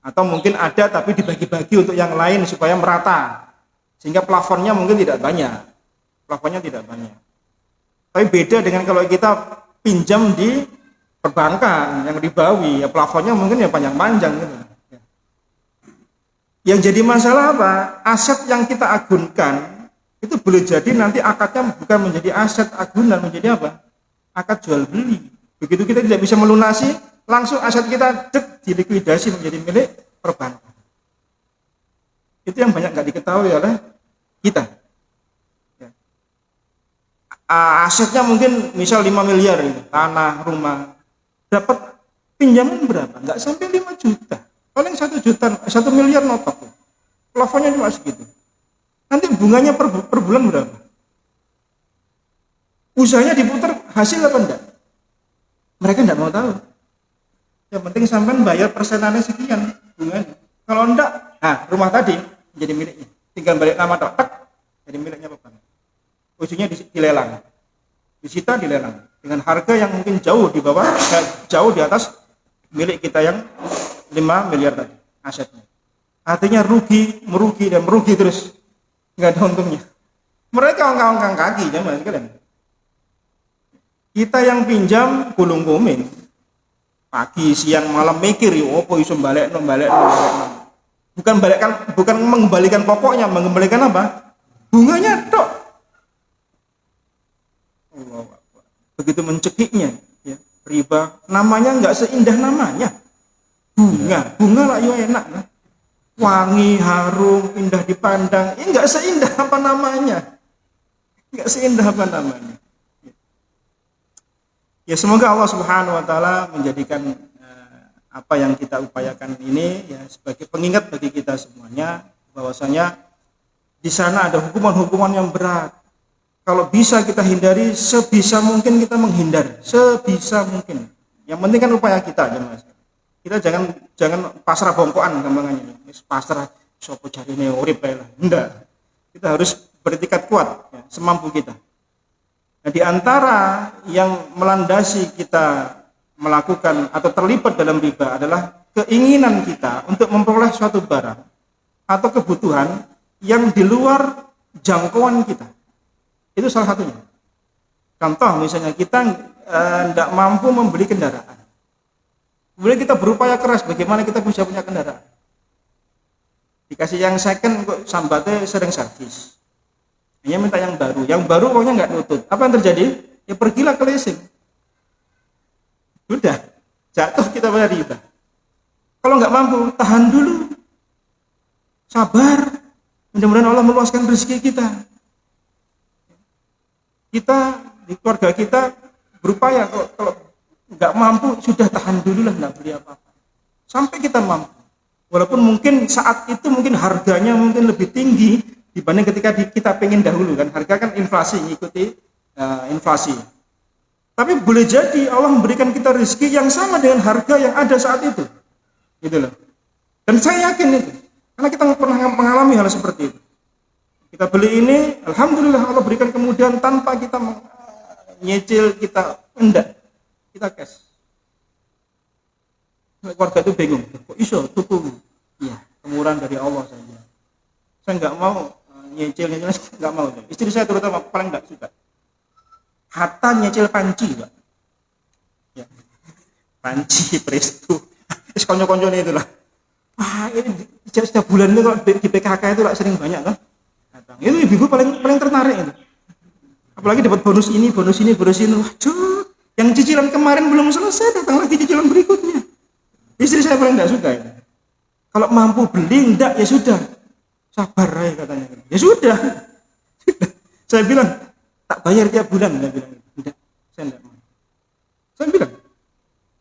atau mungkin ada tapi dibagi-bagi untuk yang lain supaya merata sehingga plafonnya mungkin tidak banyak, tapi beda dengan kalau kita pinjam di perbankan yang ribawi, ya plafonnya mungkin ya panjang-panjang gitu. Yang jadi masalah apa? Aset yang kita agunkan itu boleh jadi nanti akadnya bukan menjadi aset agunan, menjadi apa? Akad jual beli. Begitu kita tidak bisa melunasi, langsung aset kita dilikuidasi menjadi milik perbankan. Itu yang banyak nggak diketahui oleh kita. Ya. Asetnya mungkin misal 5 miliar ini, tanah, rumah, dapat pinjaman berapa? Nggak sampai 5 juta. Paling 1 juta, 1 miliar notok. Plafonnya cuma segitu. Nanti bunganya per bulan berapa? Usahanya diputar, hasil apa enggak? Mereka enggak mau tahu. Yang penting sampai bayar persenannya sekian bunganya. Kalau enggak, rumah tadi jadi miliknya. Tinggal balik nama tak jadi miliknya apa? Ujungnya dilelang. Disita dilelang dengan harga yang mungkin jauh di bawah, jauh di atas milik kita yang 5 miliar tadi asetnya. Artinya merugi terus. Nggak ada untungnya. Mereka ongkang-ongkang kaki zaman sekalian. Kita yang pinjam gulung komen pagi siang malam mikir opo iso balik. Bukan mengembalikan pokoknya, mengembalikan apa? Bunganya tok. Begitu mencekiknya ya, riba namanya nggak seindah namanya. Bunga lah yo enak nah. Wangi, harum, indah dipandang. Ini enggak seindah apa namanya. Ya semoga Allah Subhanahu wa taala menjadikan apa yang kita upayakan ini ya sebagai pengingat bagi kita semuanya bahwasanya di sana ada hukuman-hukuman yang berat. Kalau bisa kita hindari, sebisa mungkin kita menghindar, sebisa mungkin. Yang penting kan upaya kita aja Mas. Kita jangan pasrah bongkoan gampangannya. Pasrah sopo jarine urip bae lah. Enggak. Kita harus bertekad kuat ya, semampu kita. Nah, di antara yang melandasi kita melakukan atau terlibat dalam riba adalah keinginan kita untuk memperoleh suatu barang atau kebutuhan yang di luar jangkauan kita. Itu salah satunya. Contoh misalnya kita tidak mampu membeli kendaraan. Kemudian kita berupaya keras bagaimana kita bisa punya kendaraan. Dikasih yang second kok sambatnya sering servis. Hanya minta yang baru. Yang baru pokoknya nggak nutut. Apa yang terjadi? Ya pergilah ke leasing. Sudah, jatuh kita pada riba. Kalau nggak mampu, tahan dulu. Sabar. Mudah-mudahan Allah meluaskan rezeki kita. Kita di keluarga kita berupaya kalau nggak mampu sudah tahan dulu lah, nggak beli apa-apa sampai kita mampu, walaupun mungkin saat itu mungkin harganya mungkin lebih tinggi dibanding ketika kita pengen dahulu kan, harga kan inflasi, ngikuti inflasi, tapi boleh jadi Allah memberikan kita rezeki yang sama dengan harga yang ada saat itu gitu loh. Dan saya yakin itu karena kita pernah mengalami hal seperti itu. Kita beli ini, alhamdulillah Allah berikan kemudahan tanpa kita nyicil, kita enggak, kita cash. Keluarga itu bingung, kok iso tuku? Iya, kemurahan dari Allah saja. Saya nggak mau nyicil, nggak mau. Istri saya terutama paling nggak suka. Hatta nyicil panci, Pak. Ya. Panci, presto. Terus konco-konconya itulah. Wah, ini setiap bulan ini kalau di PKK itu lah sering banyak kan? Itu ibu paling tertarik itu. Apalagi dapat bonus ini. Waduh, yang cicilan kemarin belum selesai, datang lagi cicilan berikutnya. Istri saya paling tidak suka itu. Kalau mampu beli, enggak ya sudah. Sabar ya katanya. Ya sudah. Saya bilang, tak bayar tiap bulan. Dia bilang, enggak, saya enggak mau. Saya bilang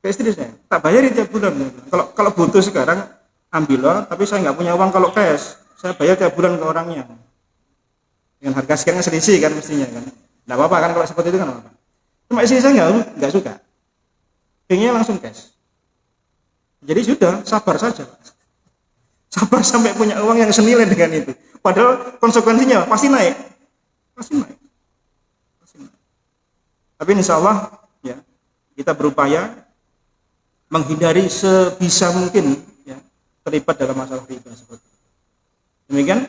ke istri saya, tak bayar tiap bulan. Kalau butuh sekarang, ambil loh, tapi saya nggak punya uang kalau cash. Saya bayar tiap bulan ke orangnya. Dengan harga sekian selisih kan mestinya kan. Enggak apa-apa kan kalau seperti itu kan apa-apa. Cuma istri saya nggak suka. Pengennya langsung cash. Jadi sudah, sabar saja. Sabar sampai punya uang yang senilai dengan itu. Padahal konsekuensinya pasti naik. Tapi insya Allah ya kita berupaya menghindari sebisa mungkin ya terlibat dalam masalah riba seperti itu. Demikian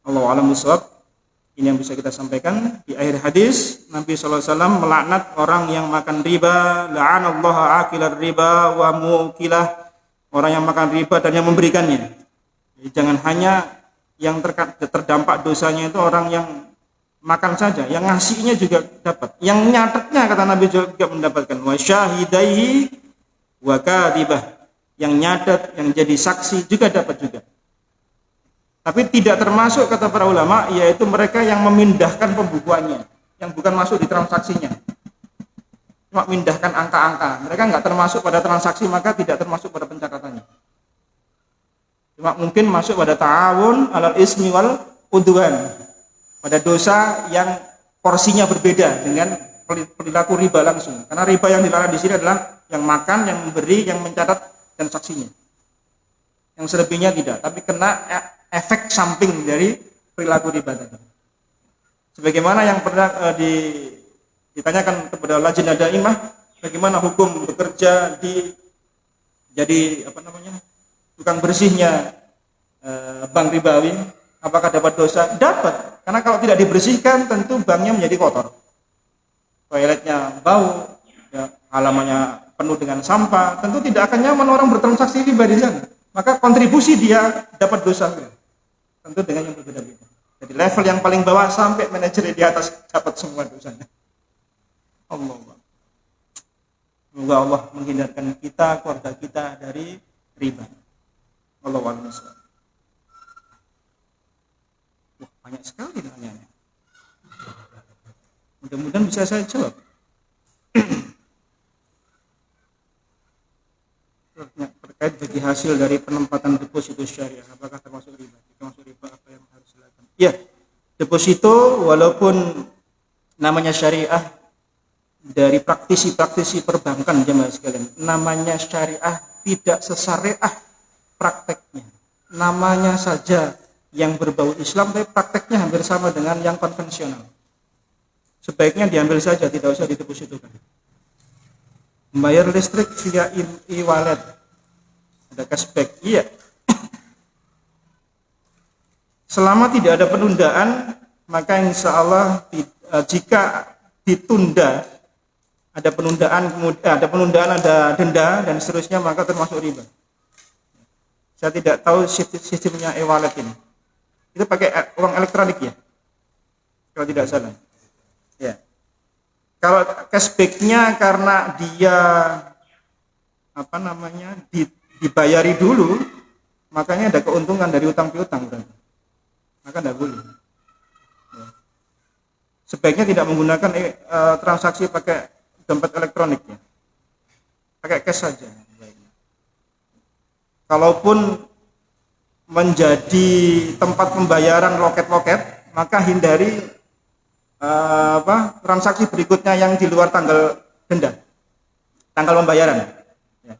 Allahu a'lam bishawab. Ini yang bisa kita sampaikan. Di akhir hadis Nabi sallallahu alaihi wasallam melaknat orang yang makan riba, la'anallaha akilar riba wa mukilah, orang yang makan riba dan yang memberikannya. Jadi jangan hanya yang terdampak dosanya itu orang yang makan saja, yang ngasihnya juga dapat, yang nyatetnya kata Nabi juga mendapatkan, wa syahidaihi wa kadhibah, yang nyatet, yang jadi saksi juga dapat juga. Tapi tidak termasuk kata para ulama, yaitu mereka yang memindahkan pembukuannya, yang bukan masuk di transaksinya, cuma memindahkan angka-angka. Mereka nggak termasuk pada transaksi, maka tidak termasuk pada pencatatannya. Cuma mungkin masuk pada ta'awun alal ismi wal udwan, pada dosa yang porsinya berbeda dengan perilaku riba langsung. Karena riba yang dilarang di sini adalah yang makan, yang memberi, yang mencatat dan saksinya. Yang selebihnya tidak, tapi kena efek samping dari perilaku riba tadi. Sebagaimana yang pernah ditanyakan kepada Lajnah Daimah, bagaimana hukum bekerja jadi tukang bersihnya bank ribawi, apakah dapat dosa? Dapat, karena kalau tidak dibersihkan tentu banknya menjadi kotor, toiletnya bau, ya, halamannya penuh dengan sampah, tentu tidak akan nyaman orang bertransaksi riba di sana. Maka kontribusi dia dapat dosa, tentu dengan yang berbeda-beda. Jadi level yang paling bawah sampai manajer di atas dapat semua dosanya. Semoga Allah menghindarkan kita, keluarga kita dari riba. Allahu a'lam bishawab. Banyak sekali nanya. Mudah-mudahan bisa saya jawab. Terkait bagi hasil dari penempatan deposito syariah, apakah termasuk riba? Termasuk riba, apa yang harus dilakukan? Ya, deposito walaupun namanya syariah, dari praktisi-praktisi perbankan jemaah sekalian, namanya syariah tidak sesyariah prakteknya. Namanya saja yang berbau Islam, tapi prakteknya hampir sama dengan yang konvensional. Sebaiknya diambil saja, tidak usah didepositokan. Membayar listrik via e-wallet, ada cashback, iya. Selama tidak ada penundaan, maka insya Allah jika ditunda, ada penundaan, ada denda dan seterusnya, maka termasuk riba. Saya tidak tahu sistemnya e-wallet ini. Itu pakai uang elektronik ya, kalau tidak salah. Ya. Kalau cashbacknya karena dia dibayari dulu, makanya ada keuntungan dari utang piutang, maka tidak boleh. Ya. Sebaiknya tidak menggunakan transaksi pakai dompet elektronik ya, pakai cash saja. Kalaupun menjadi tempat pembayaran loket-loket, maka hindari transaksi berikutnya yang di luar tanggal denda, tanggal pembayaran ya.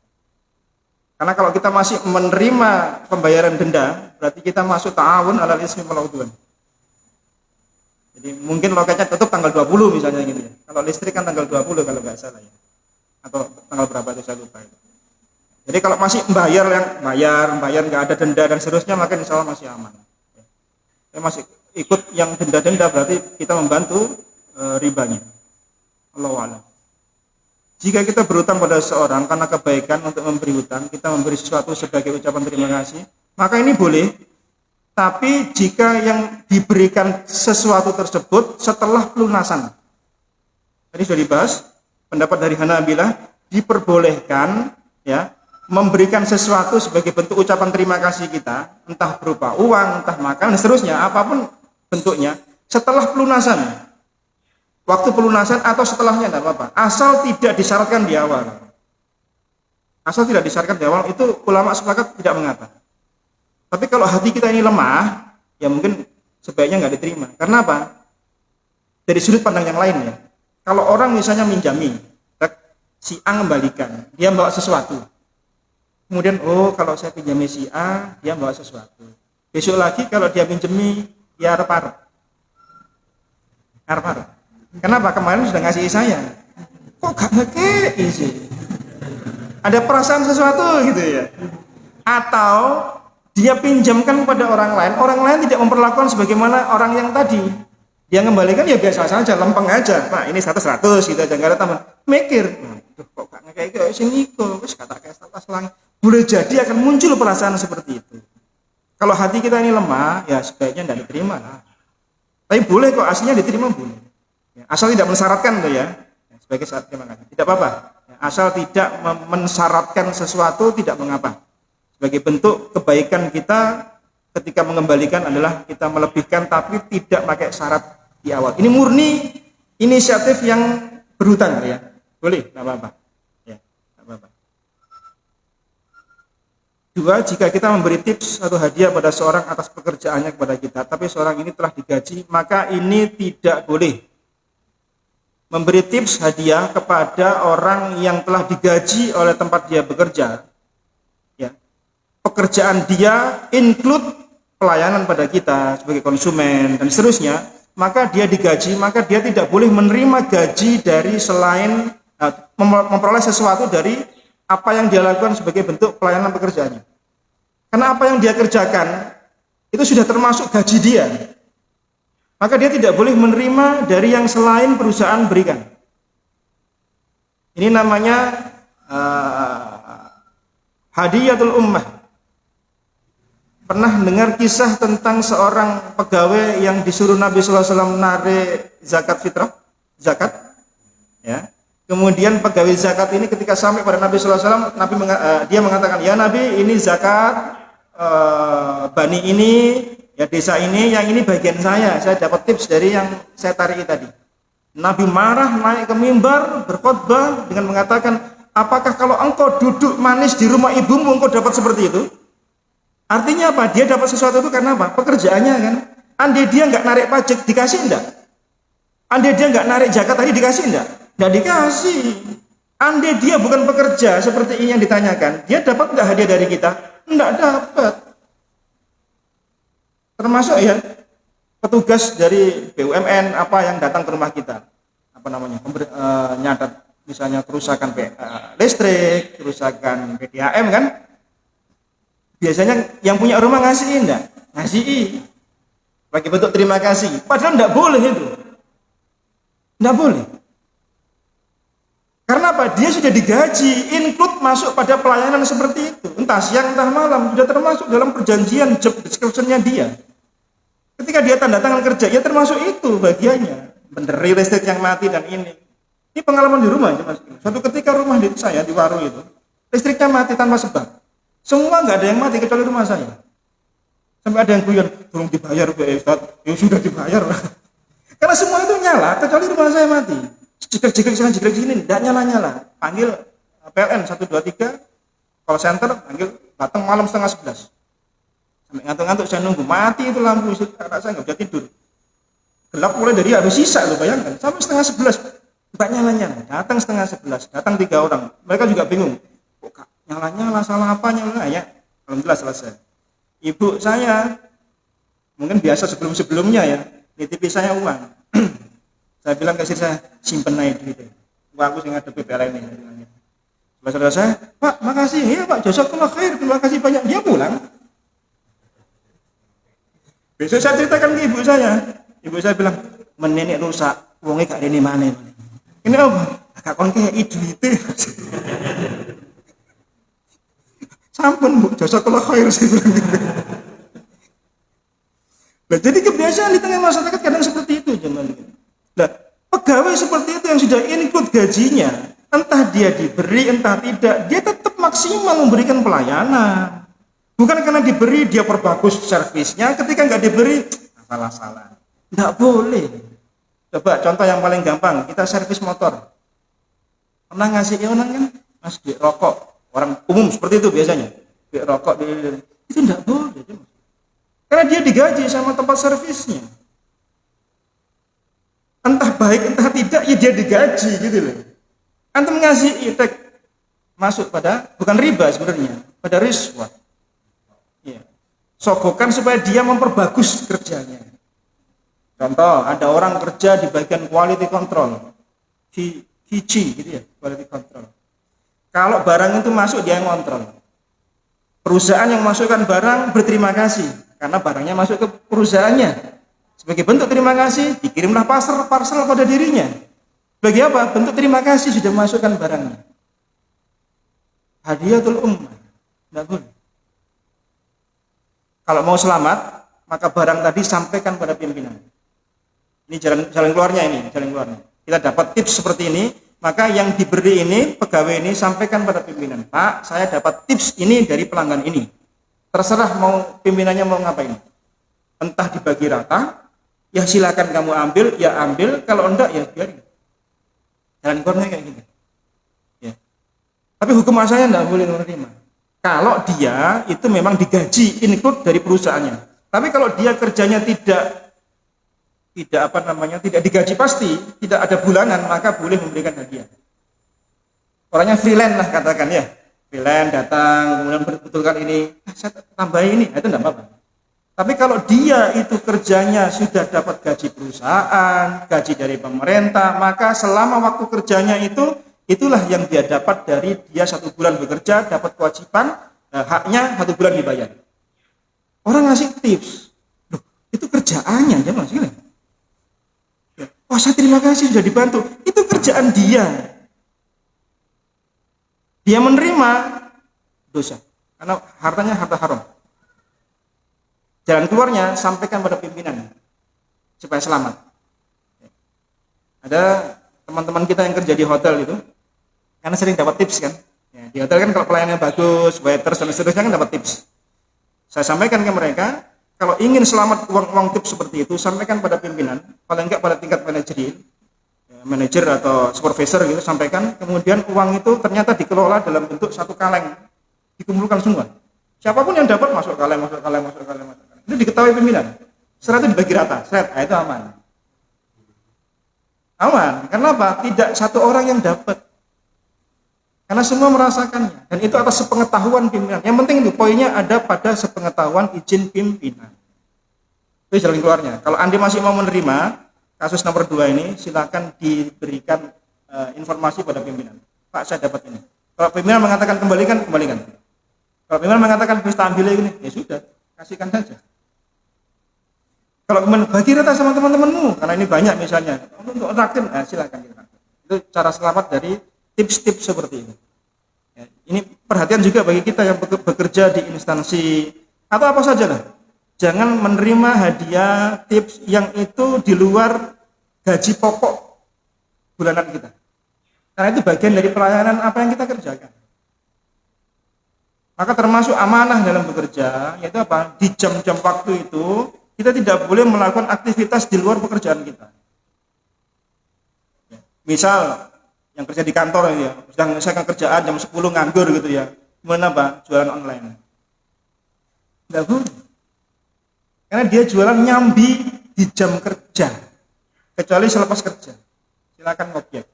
Karena kalau kita masih menerima pembayaran denda, berarti kita masuk ta'awun alal ismi wal udwan. Jadi mungkin loketnya tutup tanggal 20 misalnya gitu ya. Kalau listrik kan tanggal 20 kalau nggak salah ya, atau tanggal berapa itu saya lupa itu. Jadi kalau masih bayar nggak ada denda dan seterusnya, maka insya Allah masih aman ya. Masih ikut yang denda-denda, berarti kita membantu ribanya. Allahu a'lam. Jika kita berutang pada seseorang karena kebaikan untuk memberi hutang, kita memberi sesuatu sebagai ucapan terima kasih, maka ini boleh. Tapi jika yang diberikan sesuatu tersebut setelah pelunasan, tadi sudah dibahas, pendapat dari Hanabilah diperbolehkan ya memberikan sesuatu sebagai bentuk ucapan terima kasih kita, entah berupa uang, entah makan, dan seterusnya, apapun bentuknya, setelah pelunasan, waktu pelunasan atau setelahnya tidak apa-apa, asal tidak disyaratkan di awal. Asal tidak disyaratkan di awal, itu ulama sepakat tidak mengapa. Tapi kalau hati kita ini lemah, ya mungkin sebaiknya nggak diterima. Karena apa? Dari sudut pandang yang lain ya. Kalau orang misalnya minjami, si A mengembalikan, dia bawa sesuatu. Kemudian, kalau saya pinjami si A, dia bawa sesuatu. Besok lagi kalau dia pinjami, ya arep-arep. Kenapa? Kemarin sudah ngasih saya. Kok gak ngekei sih? Ada perasaan sesuatu gitu ya. Atau dia pinjamkan kepada orang lain tidak memperlakukan sebagaimana orang yang tadi. Dia ngembalikan ya biasa saja, lempeng aja. Nah, ini 100 gitu aja, enggak ada tambahan. Mikir, kok gak ngekei kayak sini kok, wis kata kayak status lang. Boleh jadi akan muncul perasaan seperti itu. Kalau hati kita ini lemah, ya sebaiknya tidak diterima lah. Tapi boleh kok, aslinya diterima boleh. Ya, asal tidak mensyaratkan tuh ya. Sebagai syarat terima kasih. Tidak apa-apa. Ya, asal tidak mensyaratkan sesuatu tidak mengapa. Sebagai bentuk kebaikan kita ketika mengembalikan adalah kita melebihkan tapi tidak pakai syarat di awal. Ini murni inisiatif yang berhutang ya. Boleh, tidak apa-apa. Ya, tidak apa-apa. Dua, jika kita memberi tips atau hadiah pada seorang atas pekerjaannya kepada kita, tapi seorang ini telah digaji, maka ini tidak boleh. Memberi tips hadiah kepada orang yang telah digaji oleh tempat dia bekerja, ya, pekerjaan dia include pelayanan pada kita sebagai konsumen dan seterusnya, maka dia digaji, maka dia tidak boleh menerima gaji dari selain memperoleh sesuatu dari apa yang dia lakukan sebagai bentuk pelayanan pekerjaannya. Karena apa yang dia kerjakan itu sudah termasuk gaji dia. Maka dia tidak boleh menerima dari yang selain perusahaan berikan. Ini namanya hadiyatul ummah. Pernah dengar kisah tentang seorang pegawai yang disuruh Nabi SAW narik zakat fitrah, zakat, ya. Kemudian pegawai zakat ini ketika sampai pada Nabi SAW, dia mengatakan, ya Nabi, ini zakat bani ini, ya desa ini, yang ini bagian saya dapat tips dari yang saya tarik tadi. Nabi marah, naik ke mimbar, berkhutbah dengan mengatakan, apakah kalau engkau duduk manis di rumah ibumu, engkau dapat seperti itu? Artinya apa? Dia dapat sesuatu itu karena apa? Pekerjaannya kan. Andai dia nggak narik pajak, dikasih enggak? Andai dia nggak narik zakat tadi, dikasih enggak? Nggak dikasih. Andai dia bukan pekerja seperti ini yang ditanyakan, dia dapat nggak hadiah dari kita? Enggak dapat. Termasuk ya petugas dari BUMN apa yang datang ke rumah kita, apa namanya, nyatat misalnya kerusakan listrik, kerusakan PDAM kan, biasanya yang punya rumah ngasih enggak? Ngasih bagi bentuk terima kasih, padahal enggak boleh itu, enggak boleh. Karena apa? Dia sudah digaji, include masuk pada pelayanan seperti itu, entah siang entah malam, sudah termasuk dalam perjanjian job description-nya dia. Ketika dia tanda tangan kerja, ya termasuk itu bagiannya, beneri listrik yang mati dan ini. Ini pengalaman di rumah aja mas. Suatu ketika rumah di saya di Waru itu, listriknya mati tanpa sebab. Semua nggak ada yang mati kecuali rumah saya. Sampai ada yang guyon, belum dibayar Pak, ya sudah dibayar. Karena semua itu nyala, kecuali rumah saya mati. Jegrek-jegrek sana, jegrek sini, tidak nyala-nyala. Panggil PLN 123, call center, panggil, datang malam 10:30. Sampai ngantuk-ngantuk saya nunggu, mati itu lampu, karena saya nggak bisa tidur. Gelap mulai dari habis sisa loh, bayangkan. Sampai 10:30, tidak nyala-nyala. Datang 10:30, datang 3 orang. Mereka juga bingung. Kok nyala-nyala, salah apa nyala? Ya, alhamdulillah selesai. Ibu saya, mungkin biasa sebelum-sebelumnya ya, nitip saya uang. Saya bilang ke istri saya, simpen aja duit. Aku sih ngadepi PLN ini. Saudara saya, Pak, makasih. Ya Pak, jazakallah khair, terima kasih banyak. Dia pulang. Besok saya ceritakan ke ibu saya. Ibu saya bilang, menenek rusak, uangnya gak ada ini mana. Ini apa? Gak kon kayak duit. Sampun Bu, jazakallah khair, saya bilang gitu. Nah, jadi kebiasaan di tengah masyarakat kadang seperti itu, jangan. Nah, pegawai seperti itu yang sudah include gajinya, entah dia diberi, entah tidak, dia tetap maksimal memberikan pelayanan. Bukan karena diberi dia perbagus servisnya, ketika nggak diberi, salah-salah. Nggak boleh. Coba contoh yang paling gampang, kita servis motor. Pernah ngasih orang kan, mas di rokok, orang umum seperti itu biasanya, di rokok, itu nggak boleh. Karena dia digaji sama tempat servisnya. Entah baik entah tidak, ya dia digaji gitu loh. Antum ngasih itek masuk pada bukan riba sebenarnya, pada riswah. Ya. Sogokan supaya dia memperbagus kerjanya. Contoh, ada orang kerja di bagian quality control, QC gitu ya, quality control. Kalau barang itu masuk dia yang kontrol. Perusahaan yang masukkan barang berterima kasih karena barangnya masuk ke perusahaannya. Sebagai bentuk terima kasih, dikirimlah parcel pada dirinya. Bagi apa? Bentuk terima kasih sudah masukkan barangnya. Hadiyatul ummah. Tidak boleh. Kalau mau selamat, maka barang tadi sampaikan pada pimpinan. Ini jalan keluarnya ini, jalan keluarnya. Kita dapat tips seperti ini, maka yang diberi ini, pegawai ini sampaikan pada pimpinan. Pak, saya dapat tips ini dari pelanggan ini. Terserah mau pimpinannya mau ngapain. Entah dibagi rata, ya silakan kamu ambil, ya ambil. Kalau enggak, ya biarin. Jalan keluarnya kayak gitu. Ya. Tapi hukum asalnya enggak boleh menerima. Kalau dia itu memang digaji include dari perusahaannya. Tapi kalau dia kerjanya tidak digaji pasti, tidak ada bulanan, maka boleh memberikan hadiah. Orangnya freelance lah katakan ya, freelance datang kemudian betulkan ini, saya tambahin ini, itu enggak apa-apa. Tapi kalau dia itu kerjanya sudah dapat gaji perusahaan, gaji dari pemerintah, maka selama waktu kerjanya itulah yang dia dapat dari dia 1 bulan bekerja, dapat kewajiban, haknya 1 bulan dibayar. Orang ngasih tips, loh itu kerjaannya ya Mas, gila. Oh saya terima kasih sudah dibantu. Itu kerjaan dia. Dia menerima dosa karena hartanya harta haram. Jalan keluarnya sampaikan pada pimpinan supaya selamat. Ada teman-teman kita yang kerja di hotel itu, karena sering dapat tips kan. Ya, di hotel kan kalau pelayanannya bagus, waiters dan seterusnya kan dapat tips. Saya sampaikan ke mereka, kalau ingin selamat uang tips seperti itu, sampaikan pada pimpinan, paling enggak pada tingkat manajerial, manajer atau supervisor gitu, sampaikan. Kemudian uang itu ternyata dikelola dalam bentuk 1 kaleng, dikumpulkan semua. Siapapun yang dapat masuk kaleng. Itu diketahui pimpinan. Setelah itu dibagi rata, itu aman. Aman, karena apa? Tidak 1 orang yang dapat. Karena semua merasakannya, dan itu atas sepengetahuan pimpinan. Yang penting itu poinnya ada pada sepengetahuan izin pimpinan. Itu jalan keluarnya. Kalau Anda masih mau menerima kasus nomor 2 ini, silakan diberikan informasi pada pimpinan. Pak, saya dapat ini. Kalau pimpinan mengatakan kembalikan. Kalau pimpinan mengatakan bisa ambil ini, ya sudah, kasihkan saja. Kalau kemudian bagi rata sama teman-temanmu, karena ini banyak misalnya, untuk traktir, silakan. Itu cara selamat dari tips-tips seperti ini. Ya, ini perhatian juga bagi kita yang bekerja di instansi atau apa saja lah. Jangan menerima hadiah tips yang itu di luar gaji pokok bulanan kita. Karena itu bagian dari pelayanan apa yang kita kerjakan. Maka termasuk amanah dalam bekerja, yaitu apa? Di jam-jam waktu itu kita tidak boleh melakukan aktivitas di luar pekerjaan kita. Ya, misal yang kerja di kantor ya, sedang menyelesaikan kerjaan jam 10 nganggur gitu ya. Gimana Pak? Jualan online. Enggak boleh. Karena dia jualan nyambi di jam kerja. Kecuali selepas kerja. Silakan ngobjek.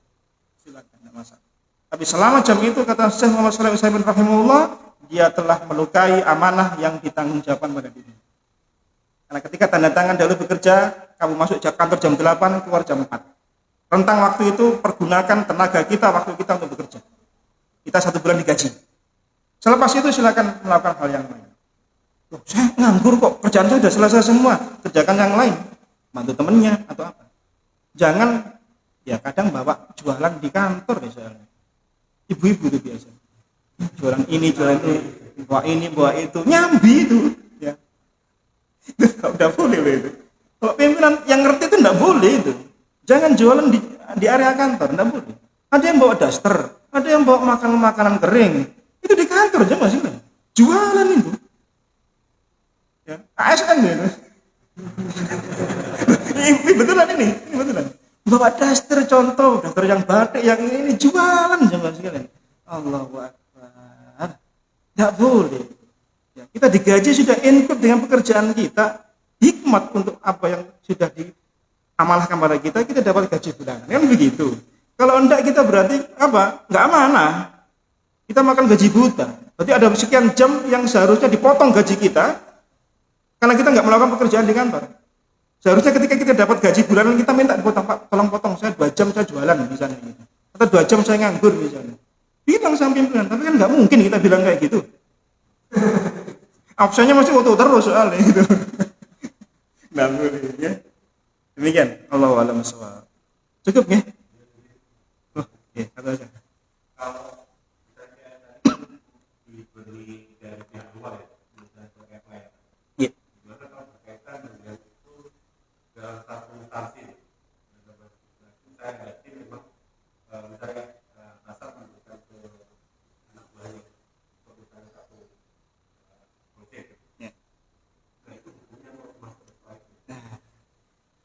Silakan, enggak masalah. Tapi selama jam itu kata Syekh Muhammad Shalih Al-Utsaimin rahimahullah, dia telah melukai amanah yang ditanggungjawabkan pada diri. Karena ketika tanda tangan dahulu bekerja, kamu masuk kantor jam 8, keluar jam 4. Rentang waktu itu pergunakan tenaga kita, waktu kita untuk bekerja. Kita 1 bulan digaji. Selepas itu silakan melakukan hal yang lain. Loh, saya nganggur kok, kerjaan saya sudah selesai semua. Kerjakan yang lain, bantu temennya atau apa. Jangan, ya kadang bawa jualan di kantor misalnya. Ibu-ibu itu biasa. Jualan ini, jualan itu, bawa ini, bawa itu, nyambi itu. Ya. Udah boleh itu. Kalau pimpinan yang ngerti itu enggak boleh itu. Jangan jualan di area kantor, enggak boleh. Ada yang bawa daster, ada yang bawa makanan kering. Itu di kantor aja masih kan. Jualan itu. Ya, ASN gitu. Ini betulan ini betulan. Bawa daster contoh, daster yang batik, yang ini jualan aja masih kan. Allahu Akbar. Enggak boleh. Ya, kita digaji sudah include dengan pekerjaan kita. Hikmat untuk apa yang sudah amalahkan pada kita dapat gaji bulanan. Kan begitu. Kalau enggak kita berarti apa? Enggak amanah. Kita makan gaji buta. Berarti ada sekian jam yang seharusnya dipotong gaji kita karena kita enggak melakukan pekerjaan di kantor. Seharusnya ketika kita dapat gaji bulanan kita minta dipotong, Pak, tolong potong saya 2 jam saya jualan misalnya gitu. Atau 2 jam saya nganggur misalnya. Bilang sama pimpinan, tapi kan nggak mungkin kita bilang kayak gitu. Absennya masih auto terus soalnya gitu. Nggak boleh ya. Demikian. Allahu a'lam bishawab. Cukup ya? Oh, ya, kata aja. Kalau misalnya diberi dari pihak luar ya, misalnya terkait lain. Iya. Gimana kalau berkaitan dengan itu dalam satu instansi? Misalnya berarti memang misalnya asal memberikan ke anak buahnya, atau misalnya satu proyek. Ya. Nah itu hukumnya masuk ke lain.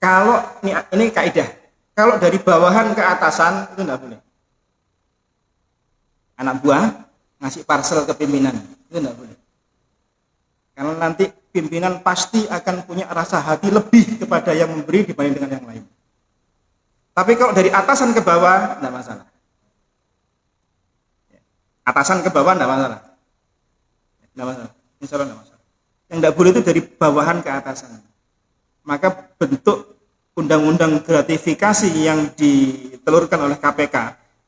Kalau ini kaidah, kalau dari bawahan ke atasan itu enggak boleh. Anak buah ngasih parcel ke pimpinan itu enggak boleh. Karena nanti pimpinan pasti akan punya rasa hati lebih kepada yang memberi dibanding dengan yang lain. Tapi kalau dari atasan ke bawah enggak masalah. Atasan ke bawah enggak masalah. Enggak masalah. Insya Allah enggak masalah. Yang enggak boleh itu dari bawahan ke atasan. Maka bentuk undang-undang gratifikasi yang ditelurkan oleh KPK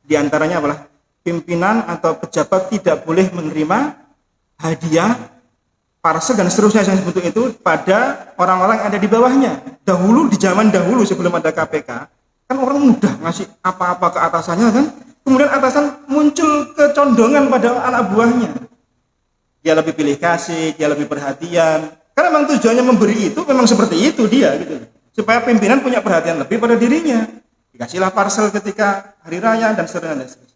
diantaranya adalah pimpinan atau pejabat tidak boleh menerima hadiah, parcel dan seterusnya yang bentuk itu pada orang-orang yang ada di bawahnya. Dahulu, di zaman dahulu sebelum ada KPK, kan orang mudah ngasih apa-apa ke atasannya kan, kemudian atasan muncul kecondongan pada anak buahnya. Dia lebih pilih kasih, dia lebih perhatian. Karena memang tujuannya memberi itu memang seperti itu dia gitu. Supaya pimpinan punya perhatian lebih pada dirinya. Dikasihlah parcel ketika hari raya dan seterusnya.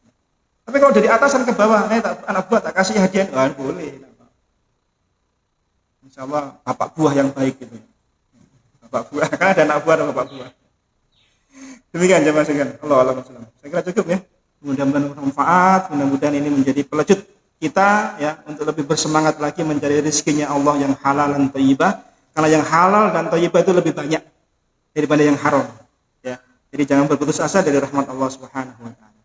Tapi kalau dari atasan ke bawah, anak buah tak kasih hadiah, boleh. Insya Allah bapak buah yang baik gitu. Bapak buah, kan ada anak buah dan bapak buah. Demikian jemaah sekalian. Allah saya kira cukup ya. Mudah-mudahan bermanfaat, mudah-mudahan ini menjadi pelecut kita ya untuk lebih bersemangat lagi mencari rezekinya Allah yang halal dan thayyibah. Karena yang halal dan thayyibah itu lebih banyak daripada yang haram. Ya. Jadi jangan berputus asa dari rahmat Allah Subhanahu wa taala.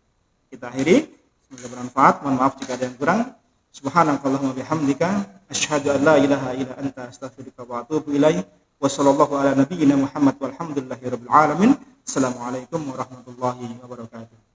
Kita akhiri, semoga bermanfaat. Mohon maaf jika ada yang kurang. Subhanakallahumma bihamdika asyhadu an la ilaha illa anta astaghfiruka wa atubu ilaik. Wa sallallahu ala nabiyyina Muhammad walhamdulillahirabbil alamin. Assalamualaikum warahmatullahi wabarakatuh.